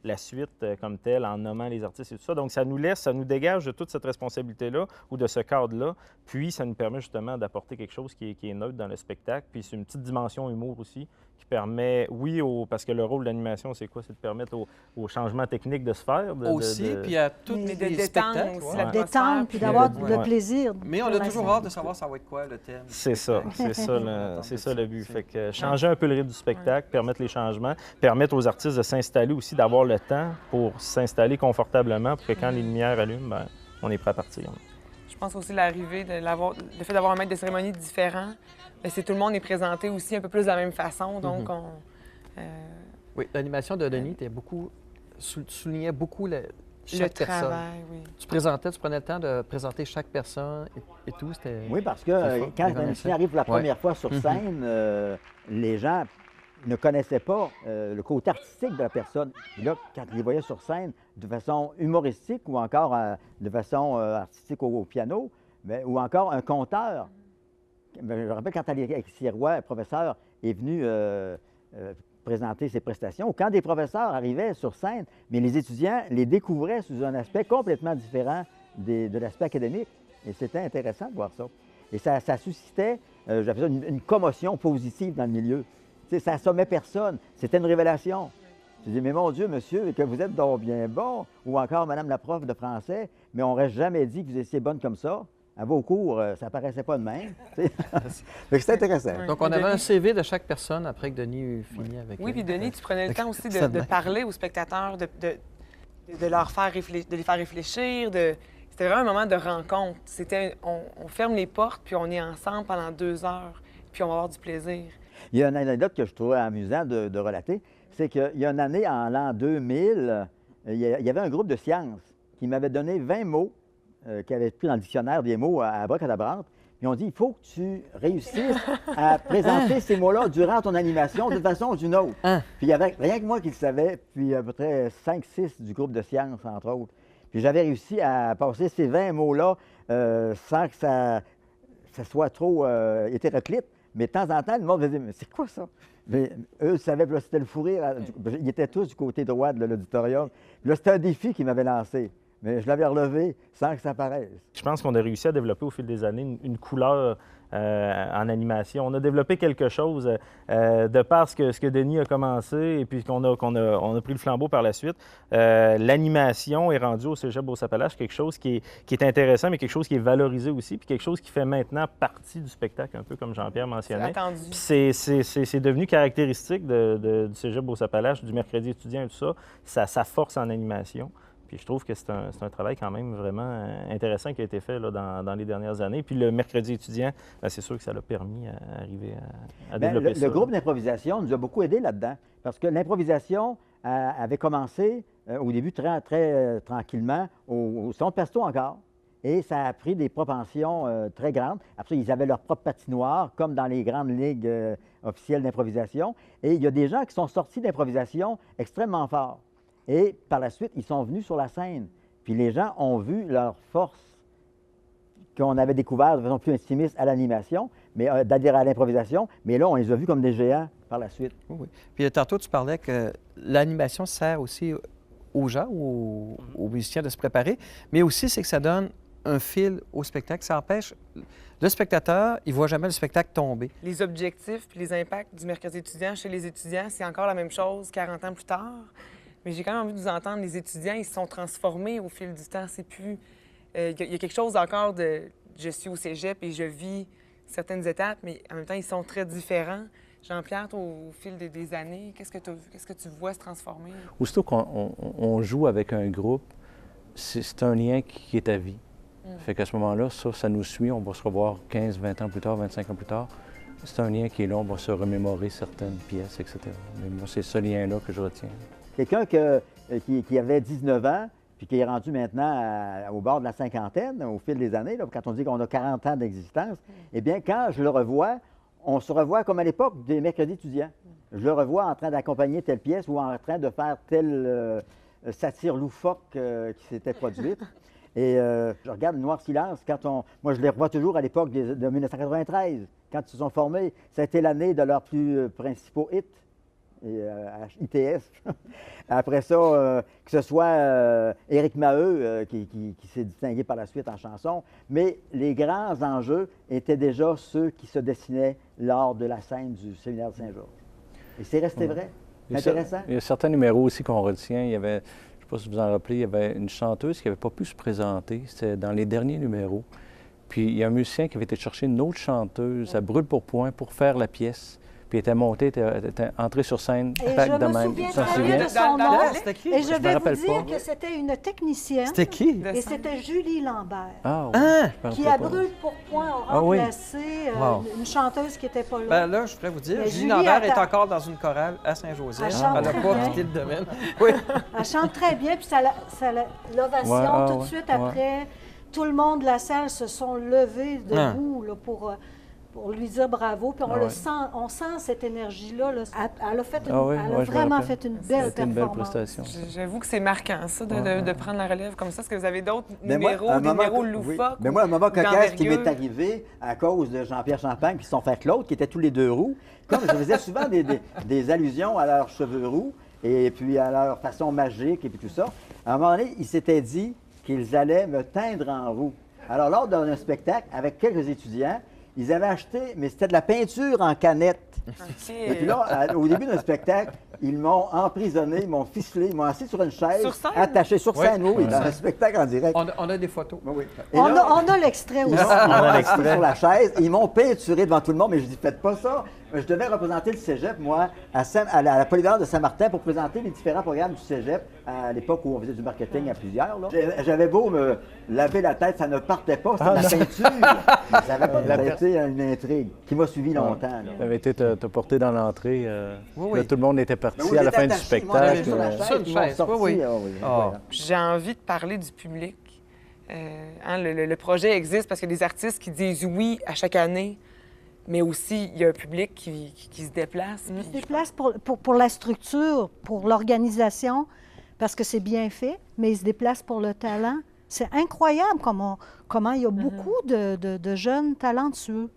la suite comme telle en nommant les artistes et tout ça. Donc ça nous dégage de toute cette responsabilité-là ou de ce cadre-là. Puis ça nous permet justement d'apporter quelque chose qui est neutre dans le spectacle. Puis c'est une petite dimension humour aussi qui permet, parce que le rôle de l'animation, c'est quoi? C'est de permettre aux changements techniques de se faire. Puis à tous les spectacles. La détente, puis d'avoir le plaisir. Mais on a toujours hâte de savoir ça va être quoi le thème. C'est ça le but. Fait que changer un peu le rythme du spectacle, permettre les changements, permettre aux artistes de s'installer aussi, d'avoir le temps pour s'installer confortablement pour que quand les lumières allument, on est prêt à partir. Je pense aussi l'arrivée, le fait d'avoir un maître de cérémonie différent, c'est tout le monde est présenté aussi un peu plus de la même façon. Donc, Oui, l'animation de Denis soulignait beaucoup chaque le travail, personne. Oui. Tu prenais le temps de présenter chaque personne et tout. Oui, parce que quand un musicien arrive pour la première fois sur scène, les gens ne connaissaient pas le côté artistique de la personne. Et là, quand ils les voyaient sur scène de façon humoristique ou encore de façon artistique au piano, ou encore un conteur. Je me rappelle quand Alexis Roy, professeur, est venu présenter ses prestations, ou quand des professeurs arrivaient sur scène, mais les étudiants les découvraient sous un aspect complètement différent de l'aspect académique. Et c'était intéressant de voir ça. Et ça suscitait, j'appelle ça une commotion positive dans le milieu. Tu sais, ça assommait personne. C'était une révélation. Je dis, mais mon Dieu, monsieur, que vous êtes donc bien bon, ou encore Madame la prof de français, mais on n'aurait jamais dit que vous étiez bonne comme ça. À vos cours, ça ne paraissait pas de même. C'était intéressant. Donc, on avait un CV de chaque personne après que Denis eut fini avec... Oui, puis Denis, tu prenais le temps aussi de parler aux spectateurs, de les faire réfléchir. C'était vraiment un moment de rencontre. On ferme les portes, puis on est ensemble pendant 2 heures, puis on va avoir du plaisir. Il y a une anecdote que je trouvais amusant de relater, c'est qu'il y a une année, en l'an 2000, il y avait un groupe de sciences qui m'avait donné 20 mots qui avait pris dans le dictionnaire des mots à Abracadabrante. Puis on dit, il faut que tu réussisses à présenter ces mots-là durant ton animation d'une façon ou d'une autre. Puis il y avait rien que moi qui le savais, puis à peu près 5-6 du groupe de sciences, entre autres. Puis j'avais réussi à passer ces 20 mots-là sans que ça soit trop hétéroclite. Mais de temps en temps, le monde me disait, mais c'est quoi ça? Mais eux savaient que c'était le fou rire. Ils étaient tous du côté droit de l'auditorium. Là, c'était un défi qu'ils m'avaient lancé. Mais je l'avais relevé sans que ça paraisse. Je pense qu'on a réussi à développer au fil des années une couleur en animation. On a développé quelque chose de par ce que Denis a commencé et puis qu'on a pris le flambeau par la suite. L'animation est rendue au Cégep Beauce-Appalaches quelque chose qui est intéressant, mais quelque chose qui est valorisé aussi, puis quelque chose qui fait maintenant partie du spectacle, un peu comme Jean-Pierre mentionnait. C'est devenu caractéristique du Cégep Beauce-Appalaches, du mercredi étudiant et tout ça, sa force en animation. Puis je trouve que c'est un travail quand même vraiment intéressant qui a été fait là, dans les dernières années. Puis le mercredi étudiant, c'est sûr que ça l'a permis à arriver à développer ça. Le groupe d'improvisation nous a beaucoup aidé là-dedans. Parce que l'improvisation avait commencé au début très tranquillement, au Centre Pasto encore. Et ça a pris des propensions très grandes. Après, ils avaient leur propre patinoire, comme dans les grandes ligues officielles d'improvisation. Et il y a des gens qui sont sortis d'improvisation extrêmement forts. Et par la suite, ils sont venus sur la scène. Puis les gens ont vu leur force qu'on avait découvert de façon plus intimiste à l'animation, mais d'adhérer à l'improvisation. Mais là, on les a vus comme des géants par la suite. Oui. Puis tantôt, tu parlais que l'animation sert aussi aux gens, aux musiciens de se préparer, mais aussi, c'est que ça donne un fil au spectacle. Ça empêche... Le spectateur, il ne voit jamais le spectacle tomber. Les objectifs puis les impacts du mercredi étudiant chez les étudiants, c'est encore la même chose 40 ans plus tard. Mais j'ai quand même envie de vous entendre. Les étudiants, ils se sont transformés au fil du temps. C'est plus... Il y a quelque chose encore de... Je suis au cégep et je vis certaines étapes, mais en même temps, ils sont très différents. Jean-Pierre, toi, au fil des années, qu'est-ce que tu vois se transformer? Aussitôt qu'on joue avec un groupe, c'est un lien qui est à vie. Fait qu'à ce moment-là, ça nous suit. On va se revoir 15, 20 ans plus tard, 25 ans plus tard. C'est un lien qui est là. On va se remémorer certaines pièces, etc. Mais moi, c'est ce lien-là que je retiens. Quelqu'un qui avait 19 ans, puis qui est rendu maintenant au bord de la cinquantaine, au fil des années, là, quand on dit qu'on a 40 ans d'existence, eh bien, quand je le revois, on se revoit comme à l'époque des mercredis étudiants. Je le revois en train d'accompagner telle pièce ou en train de faire telle satire loufoque qui s'était produite. Et je regarde Noir Silence, moi je les revois toujours à l'époque de 1993, quand ils se sont formés. Ça a été l'année de leurs plus principaux hits, ITS. Après ça, que ce soit Éric Maheu, qui s'est distingué par la suite en chanson, mais les grands enjeux étaient déjà ceux qui se dessinaient lors de la scène du séminaire de Saint-Georges. Et c'est resté vrai. Intéressant. Il y a certains numéros aussi qu'on retient. Il y avait... Je ne sais pas si vous en rappelez, il y avait une chanteuse qui n'avait pas pu se présenter. C'était dans les derniers numéros. Puis il y a un musicien qui avait été chercher une autre chanteuse à brûle-pourpoint pour faire la pièce. Puis elle était montée, était entrée sur scène. Et je me souviens très bien de son nom. Et je vais vous dire que c'était une technicienne. C'était qui? Et c'était Julie Lambert. Ah, oui. Qui à brûle-pourpoint a remplacé une chanteuse qui n'était pas là. Bien là, je voudrais vous dire, Julie Lambert est encore dans une chorale à Saint-Joseph. Elle n'a pas quitté le domaine. Oui. Elle chante très bien, puis l'ovation tout de suite après. Tout le monde de la salle se sont levés debout là, pour lui dire bravo. Puis on sent cette énergie-là. Là. Elle a vraiment fait une belle performance. Une belle prestation. J'avoue que c'est marquant, ça, de prendre la relève comme ça. Est-ce que vous avez d'autres numéros loufoques? Oui. Mais moi, un moment cocasse qui m'est arrivé à cause de Jean-Pierre Champagne puis son frère Claude, qui étaient tous les deux roux. Comme je faisais souvent des allusions à leurs cheveux roux et puis à leur façon magique et puis tout ça, à un moment donné, ils s'étaient dit qu'ils allaient me teindre en roux. Alors, lors d'un spectacle, avec quelques étudiants, ils avaient acheté, mais c'était de la peinture en canette. Okay. Et puis là, au début d'un spectacle, ils m'ont emprisonné, ils m'ont ficelé, ils m'ont assis sur une chaise, attaché sur scène, oui, dans un spectacle en direct. On a des photos. Oui. On a l'extrait aussi. Ils m'ont assis sur la chaise, ils m'ont peinturé devant tout le monde, mais je dis, faites pas ça. Je devais représenter le cégep, moi, à la polyvalence de Saint-Martin pour présenter les différents programmes du cégep à l'époque où on faisait du marketing à plusieurs. J'avais beau me laver la tête, ça ne partait pas, c'était de la peinture. Ça avait été une intrigue qui m'a suivi longtemps. Ça avait été te porter dans l'entrée. Là, tout le monde était parti à la fin du spectacle. J'ai envie de parler du public. Le projet existe parce qu'il y a des artistes qui disent oui à chaque année. Mais aussi, il y a un public qui se déplace. Il se déplace pour la structure, pour l'organisation, parce que c'est bien fait, mais il se déplace pour le talent. C'est incroyable comment il y a beaucoup de jeunes talentueux,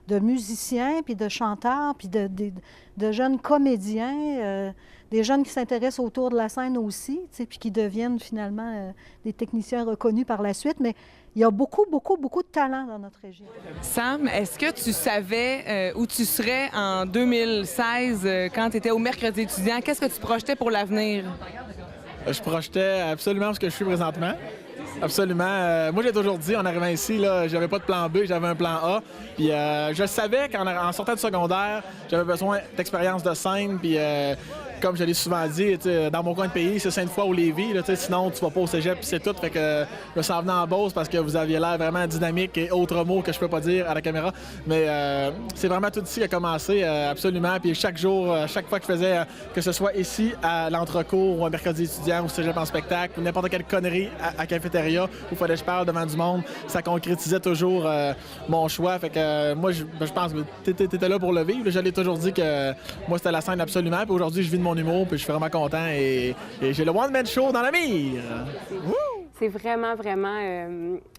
de musiciens, puis de chanteurs, puis de jeunes comédiens, des jeunes qui s'intéressent autour de la scène aussi, puis qui deviennent finalement des techniciens reconnus par la suite. Mais il y a beaucoup de talent dans notre région. Sam, est-ce que tu savais où tu serais en 2016 quand tu étais au mercredi étudiant? Qu'est-ce que tu projetais pour l'avenir? Je projetais absolument ce que je suis présentement. Absolument. Moi, j'ai toujours dit, en arrivant ici, j'avais pas de plan B, j'avais un plan A. Puis je savais qu'en sortant du secondaire, j'avais besoin d'expérience de scène. Puis comme je l'ai souvent dit, dans mon coin de pays, c'est Sainte-Foy ou Lévis. Sinon, tu vas pas au cégep, puis c'est tout. Fait que je me suis en venant en Beauce parce que vous aviez l'air vraiment dynamique et autres mots que je peux pas dire à la caméra. Mais c'est vraiment tout ici qui a commencé, absolument. Puis chaque jour, chaque fois que je faisais, que ce soit ici, à l'entrecours, ou un mercredi étudiant, ou cégep en spectacle, ou n'importe quelle connerie à cafétéria, cafétéria où il fallait que je parle devant du monde. Ça concrétisait toujours mon choix. Fait que moi, je pense que tu étais là pour le vivre. Je l'ai toujours dit que moi, c'était la scène absolument. Puis aujourd'hui, je vis de mon humour, puis je suis vraiment content. Et j'ai le One Man Show dans la mire. C'est vraiment, vraiment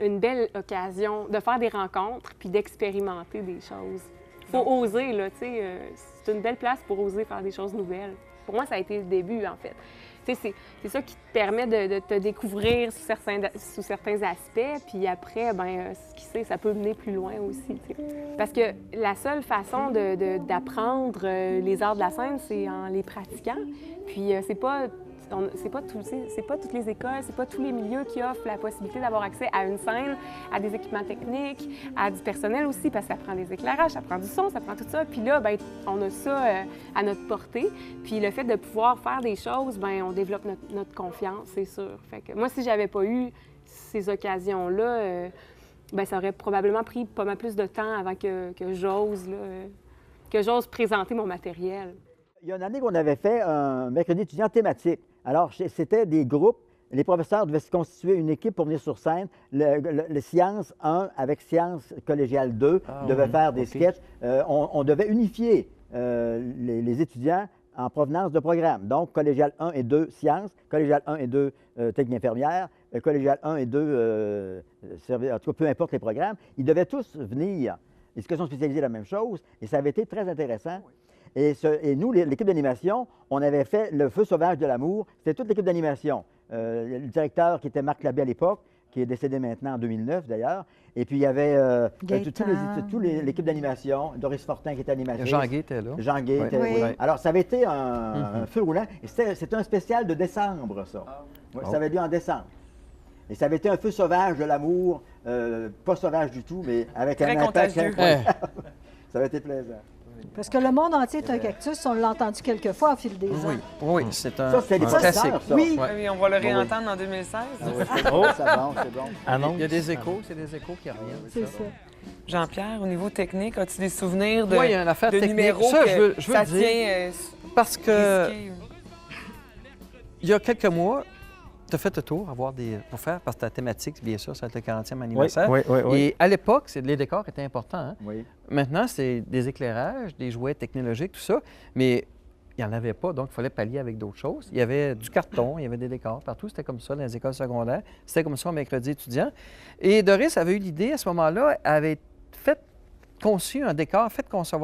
une belle occasion de faire des rencontres puis d'expérimenter des choses. Faut oser, là, tu sais. C'est une belle place pour oser faire des choses nouvelles. Pour moi, ça a été le début, en fait. Tu sais, c'est ça qui te permet de te découvrir sous certains aspects, puis après, ben, qui sait, ça peut mener plus loin aussi, tu sais. Parce que la seule façon d'apprendre les arts de la scène, c'est en les pratiquant. Puis c'est pas toutes les écoles, c'est pas tous les milieux qui offrent la possibilité d'avoir accès à une scène, à des équipements techniques, à du personnel aussi, parce que ça prend des éclairages, ça prend du son, ça prend tout ça. Puis là, ben, on a ça à notre portée. Puis le fait de pouvoir faire des choses, ben, on développe notre confiance, c'est sûr. Fait que moi, si j'avais pas eu ces occasions-là, ben, ça aurait probablement pris pas mal plus de temps avant que j'ose présenter mon matériel. Il y a une année qu'on avait fait un mercredi étudiant thématique. Alors, c'était des groupes. Les professeurs devaient se constituer une équipe pour venir sur scène. Le Sciences 1 avec Sciences collégiale 2 devait faire des sketchs. On devait unifier les étudiants en provenance de programme. Donc, collégial 1 et 2 Sciences, collégial 1 et 2 technique infirmière, collégial 1 et 2 en tout cas, peu importe les programmes. Ils devaient tous venir. Éducation spécialisée, la même chose. Et ça avait été très intéressant. Et nous, l'équipe d'animation, on avait fait le Feu sauvage de l'amour. C'était toute l'équipe d'animation. Le directeur qui était Marc Labbé à l'époque, qui est décédé maintenant en 2009 d'ailleurs. Et puis il y avait toute l'équipe d'animation, Doris Fortin qui était animatrice. Jean Gué était là. Jean Gué était là. Oui. Alors ça avait été un feu roulant. Et c'était un spécial de décembre, ça. Oui, ça avait lieu en décembre. Et ça avait été un feu sauvage de l'amour, pas sauvage du tout, mais avec un impact incroyable. Ça avait été plaisant. Parce que le monde entier est un cactus, on l'a entendu quelques fois au fil des ans. Oui, c'est un classique. Oui. Oui, on va le réentendre en 2016. C'est bon. Ah non? Il y a des échos, c'est des échos qui reviennent. C'est ça. Jean-Pierre, au niveau technique, as-tu des souvenirs de, il y a une affaire technique. numéros ça, que je veux ça dire, tient parce que il y a quelques mois, tu as fait le tour pour faire, parce que ta thématique, bien sûr, ça va être le 40e anniversaire. Oui. Et à l'époque, les décors étaient importants. Hein? Oui. Maintenant, c'est des éclairages, des jouets technologiques, tout ça. Mais il n'y en avait pas, donc il fallait pallier avec d'autres choses. Il y avait du carton, il y avait des décors partout. C'était comme ça dans les écoles secondaires. C'était comme ça au mercredi étudiant. Et Doris avait eu l'idée, à ce moment-là, avait fait concevoir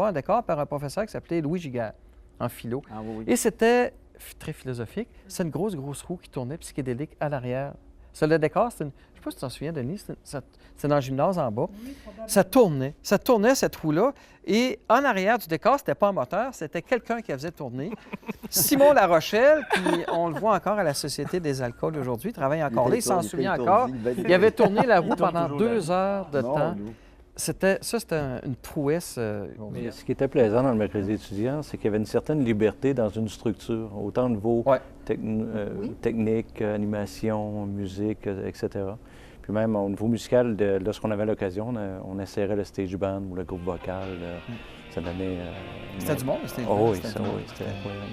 un décor par un professeur qui s'appelait Louis Giguère, en philo. Ah, oui. Et c'était très philosophique. C'est une grosse roue qui tournait psychédélique à l'arrière. Ça, le décor, je ne sais pas si tu t'en souviens, Denis, c'est dans le gymnase en bas. Oui, ça tournait, cette roue-là. Et en arrière du décor, c'était pas un moteur, c'était quelqu'un qui la faisait tourner. Simon Larochelle, puis on le voit encore à la Société des alcools aujourd'hui, il travaille encore là, il s'en souvient encore. Il avait tourné la roue pendant 2 heures de temps. C'était une prouesse. Mais ce qui était plaisant dans le mercredi étudiant, c'est qu'il y avait une certaine liberté dans une structure, autant au niveau technique, animation, musique, etc. Puis même au niveau musical, lorsqu'on avait l'occasion, on insérait le stage band ou le groupe vocal. Ça donnait... C'était du monde, le stage band? Oh, oui, c'était incroyable.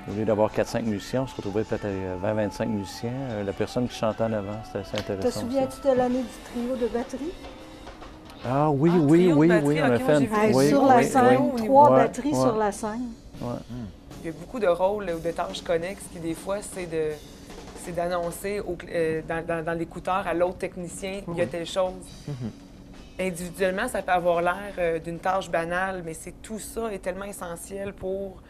Au lieu d'avoir 4-5 musiciens, on se retrouvait peut-être à 20-25 musiciens. La personne qui chantait en avant, c'était assez intéressant. Te souviens-tu de l'année du trio de batterie? Ah oui, on a fait une... Sur la scène, 3 batteries sur la scène. Il y a beaucoup de rôles ou de tâches connexes qui, des fois, c'est d'annoncer dans l'écouteur à l'autre technicien qu'il y a telle chose. Individuellement, ça peut avoir l'air d'une tâche banale, mais tout ça est tellement essentiel pour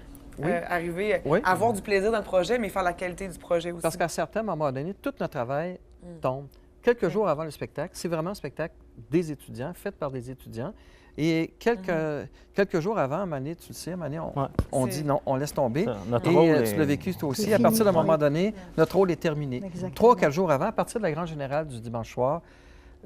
arriver à avoir du plaisir dans le projet, mais faire la qualité du projet aussi. Parce qu'à certains moments donné, tout notre travail tombe. Quelques jours avant le spectacle, c'est vraiment un spectacle des étudiants, fait par des étudiants. Et quelques jours avant, à un moment donné, tu le sais, à un moment donné, on dit non, on laisse tomber. Et tu l'as vécu toi aussi. À partir d'un moment donné, notre rôle est terminé. 3 ou 4 jours avant, à partir de la grande générale du dimanche soir,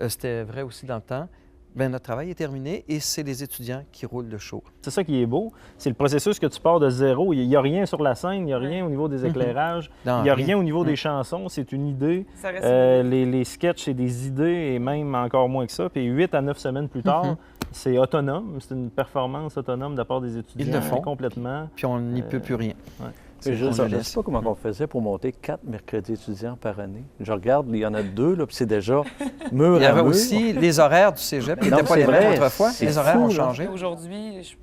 c'était vrai aussi dans le temps, bien, notre travail est terminé et c'est les étudiants qui roulent le show. C'est ça qui est beau. C'est le processus que tu pars de zéro. Il n'y a rien sur la scène, il n'y a rien au niveau des éclairages, il n'y a rien au niveau des chansons. C'est une idée. Les sketchs, c'est des idées et même encore moins que ça. Puis 8 à 9 semaines plus tard, c'est autonome. C'est une performance autonome de la part des étudiants. Ils le font complètement. Puis on n'y peut plus rien. Je ne sais pas comment on faisait pour monter 4 mercredis étudiants par année. Je regarde, il y en a 2, là, puis c'est déjà mur à mur. Il y avait aussi les horaires du cégep qui n'étaient pas les mêmes autrefois. Les horaires ont changé. Aujourd'hui,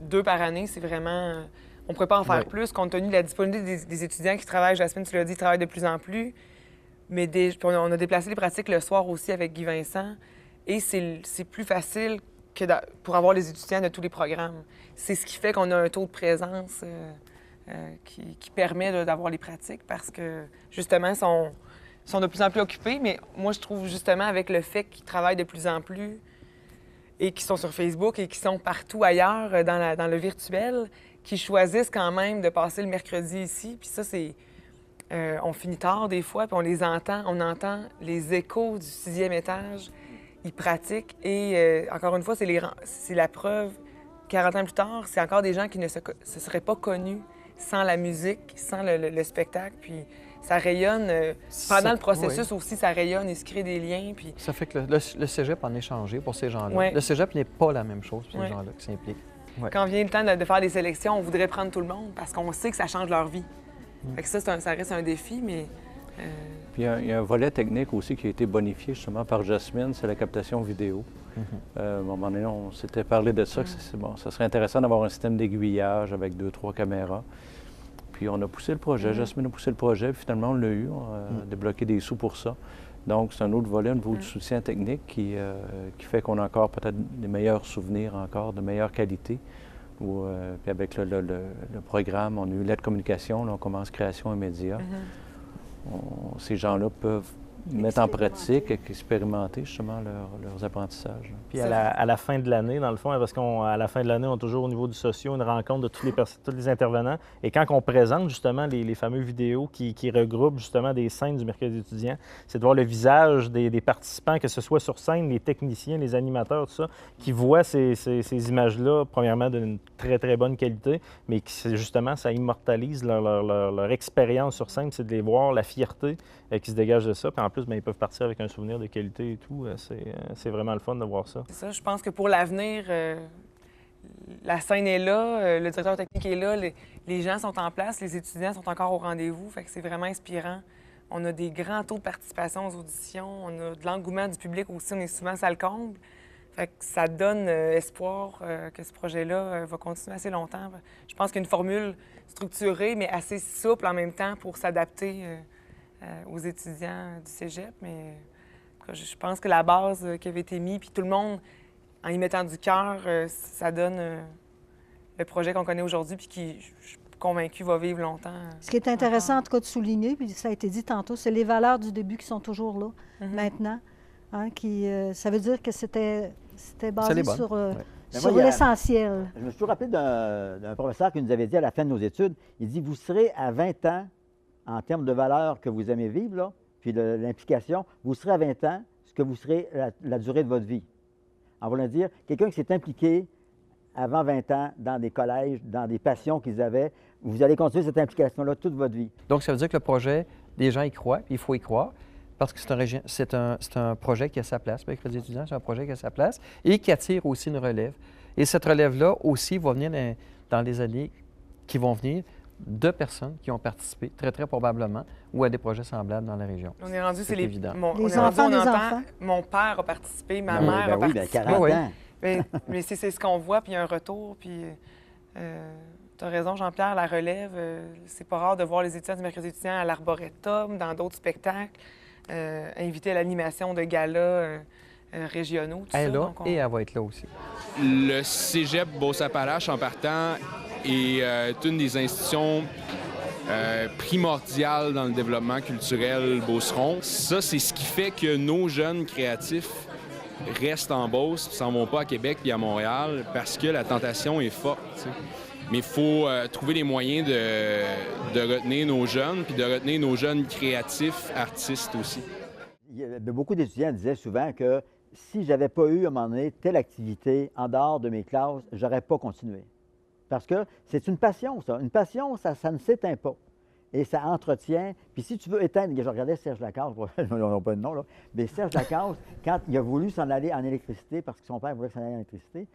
2 par année, c'est vraiment... On ne pourrait pas en faire plus, compte tenu de la disponibilité des étudiants qui travaillent. Jasmine, tu l'as dit, ils travaillent de plus en plus. Mais on a déplacé les pratiques le soir aussi avec Guy Vincent. Et c'est plus facile que pour avoir les étudiants de tous les programmes. C'est ce qui fait qu'on a un taux de présence qui permet d'avoir les pratiques parce que, justement, ils sont de plus en plus occupés. Mais moi, je trouve, justement, avec le fait qu'ils travaillent de plus en plus et qu'ils sont sur Facebook et qu'ils sont partout ailleurs dans le virtuel, qu'ils choisissent quand même de passer le mercredi ici. Puis ça, c'est... on finit tard des fois, puis on entend les échos du 6e étage. Ils pratiquent et, encore une fois, c'est la preuve, 40 ans plus tard, c'est encore des gens qui ne se seraient pas connus sans la musique, sans le spectacle. Puis ça rayonne. Pendant le processus aussi, ça rayonne, il se crée des liens. Puis... Ça fait que le cégep en est changé pour ces gens-là. Ouais. Le cégep n'est pas la même chose pour ces gens-là qui s'impliquent. Ouais. Quand vient le temps de faire des sélections, on voudrait prendre tout le monde parce qu'on sait que ça change leur vie. Fait que ça reste un défi, mais... Puis il y a un volet technique aussi qui a été bonifié justement par Jasmine, c'est la captation vidéo. À un moment donné, on s'était parlé de ça, que ça serait intéressant d'avoir un système d'aiguillage avec 2-3 caméras. Puis on a poussé le projet, Jasmine a poussé le projet, puis finalement on l'a eu, on a débloqué des sous pour ça. Donc c'est un autre volet au niveau du soutien technique qui fait qu'on a encore peut-être des meilleurs souvenirs encore, de meilleure qualité. Puis avec le programme, on a eu l'aide communication, là, on commence création immédiat. Ces gens-là peuvent mettre en pratique et expérimenter justement leurs apprentissages. Puis à la fin de l'année, dans le fond, parce qu'à la fin de l'année, on a toujours au niveau du socio une rencontre de tous les intervenants. Et quand on présente justement les fameux vidéos qui regroupent justement des scènes du mercredi étudiant, c'est de voir le visage des participants, que ce soit sur scène, les techniciens, les animateurs, tout ça, qui voient ces images-là, premièrement d'une très, très bonne qualité, mais qui justement, ça immortalise leur expérience sur scène, c'est de les voir, la fierté qui se dégage de ça. Puis en plus, bien, ils peuvent partir avec un souvenir de qualité et tout. C'est vraiment le fun de voir ça. C'est ça, je pense que pour l'avenir, la scène est là, le directeur technique est là, les gens sont en place, les étudiants sont encore au rendez-vous, fait que c'est vraiment inspirant. On a des grands taux de participation aux auditions, on a de l'engouement du public aussi, on est souvent salle comble. Fait que ça donne espoir que ce projet-là va continuer assez longtemps. Je pense qu'il y a une formule structurée, mais assez souple en même temps pour s'adapter aux étudiants du cégep, mais je pense que la base qui avait été mise, puis tout le monde, en y mettant du cœur, ça donne le projet qu'on connaît aujourd'hui, puis qui, je suis convaincue, va vivre longtemps. Ce qui est intéressant, en tout cas, de souligner, puis ça a été dit tantôt, c'est les valeurs du début qui sont toujours là, maintenant. Hein, ça veut dire que c'était basé sur l'essentiel. Je me suis toujours rappelé d'un professeur qui nous avait dit à la fin de nos études, il dit, vous serez à 20 ans, en termes de valeurs que vous aimez vivre, là, puis de l'implication, vous serez à 20 ans ce que vous serez la durée de votre vie. En voulant dire, quelqu'un qui s'est impliqué avant 20 ans dans des collèges, dans des passions qu'ils avaient, vous allez continuer cette implication-là toute votre vie. Donc, ça veut dire que le projet, les gens y croient, puis il faut y croire, parce que c'est un projet qui a sa place. Le Mercredi étudiant, c'est un projet qui a sa place et qui attire aussi une relève. Et cette relève-là aussi va venir dans les années qui vont venir, de personnes qui ont participé, très, très probablement, ou à des projets semblables dans la région. On est rendu, c'est évident. Les enfants des enfants. Mon père a participé, ma mère a participé. 40 ans. Mais c'est ce qu'on voit, puis il y a un retour, puis tu as raison, Jean-Pierre, la relève, c'est pas rare de voir les étudiants du mercredi étudiant à l'Arboretum, dans d'autres spectacles, invités à l'animation de galas régionaux, tout elle ça. Là, et elle va être là aussi. Le cégep Beauce-Appalaches, en partant, est une des institutions primordiales dans le développement culturel beauceron. Ça, c'est ce qui fait que nos jeunes créatifs restent en Beauce, ne s'en vont pas à Québec puis à Montréal, parce que la tentation est forte. T'sais. Mais il faut trouver les moyens de retenir nos jeunes, puis de retenir nos jeunes créatifs, artistes aussi. Beaucoup d'étudiants disaient souvent que si j'avais pas eu, à un moment donné, telle activité en dehors de mes classes, j'aurais pas continué. Parce que c'est une passion, ça. Une passion, ça ne s'éteint pas. Et ça entretient. Puis si tu veux éteindre... Je regardais Serge Lacasse, on n'a pas de nom, là. Mais Serge Lacasse, quand il a voulu s'en aller en électricité, parce que son père voulait s'en aller en électricité,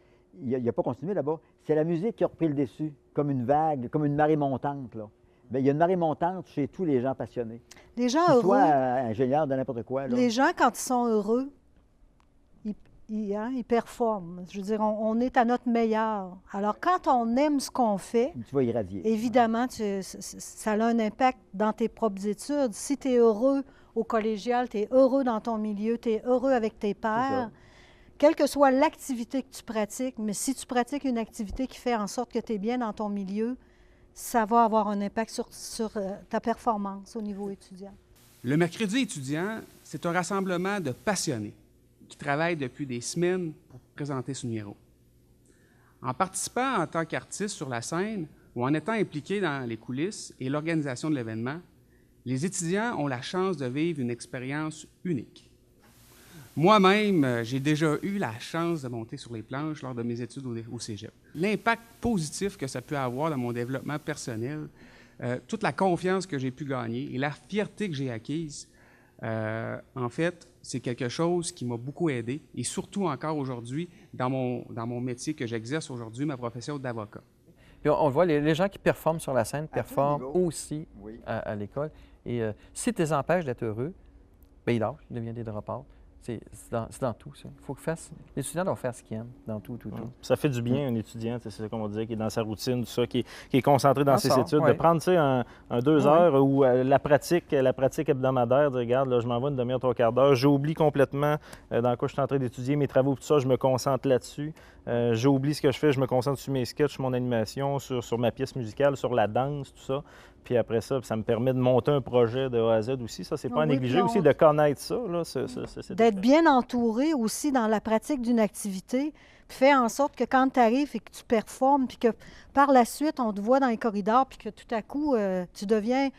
il n'a pas continué là-bas. C'est la musique qui a repris le dessus, comme une vague, comme une marée montante, là. Bien, il y a une marée montante chez tous les gens passionnés. Les gens Qu'ils heureux. soient ingénieurs de n'importe quoi. Là. Les gens, quand ils sont heureux, ils performent. Je veux dire, on est à notre meilleur. Alors, quand on aime ce qu'on fait, tu vas irradier. Évidemment, ça a un impact dans tes propres études. Si tu es heureux au collégial, tu es heureux dans ton milieu, tu es heureux avec tes pairs, quelle que soit l'activité que tu pratiques, mais si tu pratiques une activité qui fait en sorte que tu es bien dans ton milieu, ça va avoir un impact sur ta performance au niveau étudiant. Le mercredi étudiant, c'est un rassemblement de passionnés qui travaillent depuis des semaines pour présenter ce numéro. En participant en tant qu'artiste sur la scène ou en étant impliqué dans les coulisses et l'organisation de l'événement, les étudiants ont la chance de vivre une expérience unique. Moi-même, j'ai déjà eu la chance de monter sur les planches lors de mes études au cégep. L'impact positif que ça peut avoir dans mon développement personnel, toute la confiance que j'ai pu gagner et la fierté que j'ai acquise, en fait, c'est quelque chose qui m'a beaucoup aidé, et surtout encore aujourd'hui, dans mon métier que j'exerce aujourd'hui, ma profession d'avocat. Puis on voit, les gens qui performent sur la scène performent aussi à l'école. Et si tu les empêches d'être heureux, bien, ils lâchent, ils deviennent des drop-outs. C'est dans tout, ça. Il faut que les étudiants doivent faire ce qu'ils aiment, dans tout. Ça fait du bien, un étudiant, c'est ça qu'on va dire, qui est dans sa routine, tout ça, qui est concentré dans ses études, de prendre, tu sais, un 2 heures ou la pratique hebdomadaire, de regarde, là, je m'en vais une demi-heure, 3/4 d'heure, j'oublie complètement dans quoi je suis en train d'étudier, mes travaux, tout ça, je me concentre là-dessus. J'oublie ce que je fais, je me concentre sur mes sketchs, sur mon animation, sur ma pièce musicale, sur la danse, tout ça. Puis après ça, ça me permet de monter un projet de A à Z aussi. Ça, c'est pas à négliger aussi, de connaître ça. D'être bien entouré aussi dans la pratique d'une activité, puis fait en sorte que quand tu arrives et que tu performes, puis que par la suite, on te voit dans les corridors, puis que tout à coup, tu deviens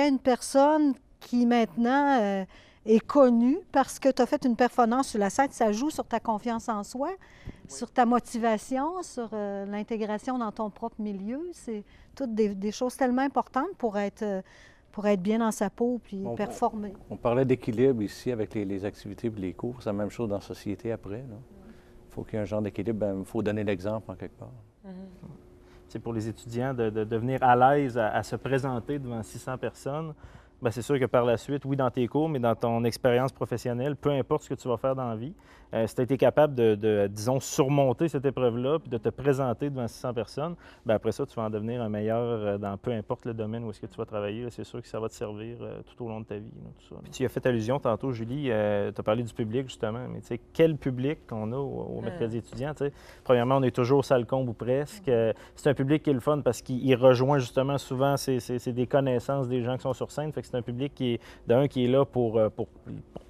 une personne qui maintenant est connue parce que tu as fait une performance sur la scène. Ça joue sur ta confiance en soi, sur ta motivation, sur l'intégration dans ton propre milieu. C'est toutes des choses tellement importantes pour être bien dans sa peau puis performer. On parlait d'équilibre ici avec les activités et les cours. C'est la même chose dans la société après. Il faut qu'il y ait un genre d'équilibre. Il faut donner l'exemple en quelque part. C'est pour les étudiants de devenir à l'aise à se présenter devant 600 personnes. Bien, c'est sûr que par la suite, oui, dans tes cours, mais dans ton expérience professionnelle, peu importe ce que tu vas faire dans la vie, si tu as été capable disons, surmonter cette épreuve-là puis de te présenter devant 600 personnes, bien, après ça, tu vas en devenir un meilleur dans peu importe le domaine où est-ce que tu vas travailler. C'est sûr que ça va te servir tout au long de ta vie. Tout ça. Puis tu y as fait allusion tantôt, Julie, tu as parlé du public, justement, mais tu sais, quel public qu'on a au mercredi étudiant? Tu sais? Premièrement, on est toujours salle comble ou presque. C'est un public qui est le fun parce qu'il rejoint justement souvent, c'est des connaissances des gens qui sont sur scène. Fait que c'est un public qui est là pour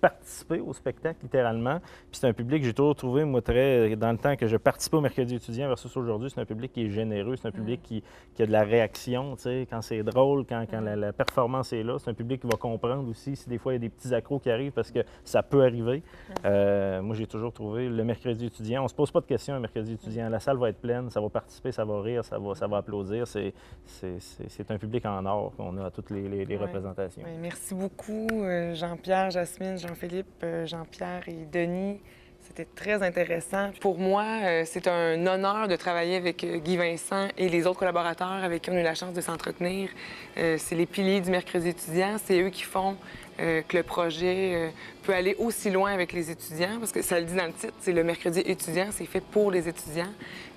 participer au spectacle, littéralement. Puis c'est un public que j'ai toujours trouvé, moi, dans le temps que je participais au mercredi étudiant versus aujourd'hui, c'est un public qui est généreux, c'est un public qui a de la réaction, tu sais, quand c'est drôle, quand la performance est là. C'est un public qui va comprendre aussi si des fois il y a des petits accros qui arrivent parce que ça peut arriver. Moi, j'ai toujours trouvé le mercredi étudiant, on se pose pas de questions un mercredi étudiant. La salle va être pleine, ça va participer, ça va rire, ça va applaudir. C'est un public en or qu'on a à toutes les représentations. Oui, merci beaucoup, Jean-Pierre, Jasmine, Jean-Philippe, Jean-Pierre et Denis. C'était très intéressant. Pour moi, c'est un honneur de travailler avec Guy Vincent et les autres collaborateurs avec qui on a eu la chance de s'entretenir. C'est les piliers du mercredi étudiant. C'est eux qui font que le projet peut aller aussi loin avec les étudiants, parce que ça le dit dans le titre, c'est le mercredi étudiant, c'est fait pour les étudiants.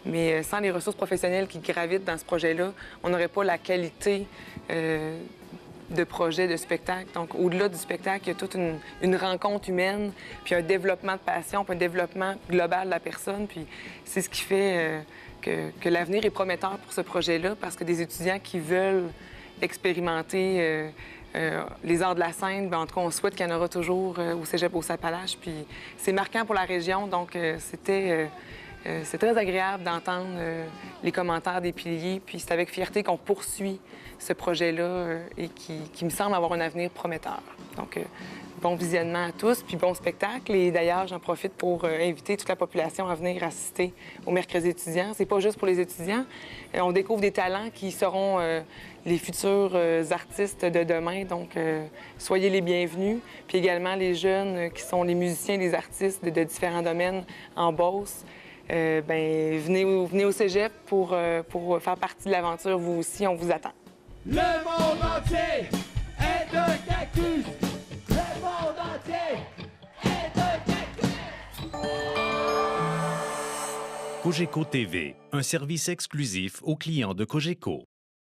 Mais sans les ressources professionnelles qui gravitent dans ce projet-là, on n'aurait pas la qualité de projet, de spectacle. Donc, au-delà du spectacle, il y a toute une rencontre humaine, puis un développement de passion, puis un développement global de la personne. Puis c'est ce qui fait que l'avenir est prometteur pour ce projet-là, parce que des étudiants qui veulent expérimenter les arts de la scène, bien, en tout cas, on souhaite qu'il y en aura toujours au cégep Beauce-Appalaches. Puis c'est marquant pour la région, donc c'est très agréable d'entendre les commentaires des piliers, puis c'est avec fierté qu'on poursuit ce projet-là et qui me semble avoir un avenir prometteur. Donc, bon visionnement à tous, puis bon spectacle. Et d'ailleurs, j'en profite pour inviter toute la population à venir assister au mercredi étudiant. C'est pas juste pour les étudiants. On découvre des talents qui seront les futurs artistes de demain. Donc, soyez les bienvenus. Puis également les jeunes qui sont les musiciens, les artistes de différents domaines en Beauce. Venez au cégep pour faire partie de l'aventure. Vous aussi, on vous attend. Le monde entier est un cactus. Le monde entier est un cactus. Cogeco TV, un service exclusif aux clients de Cogeco.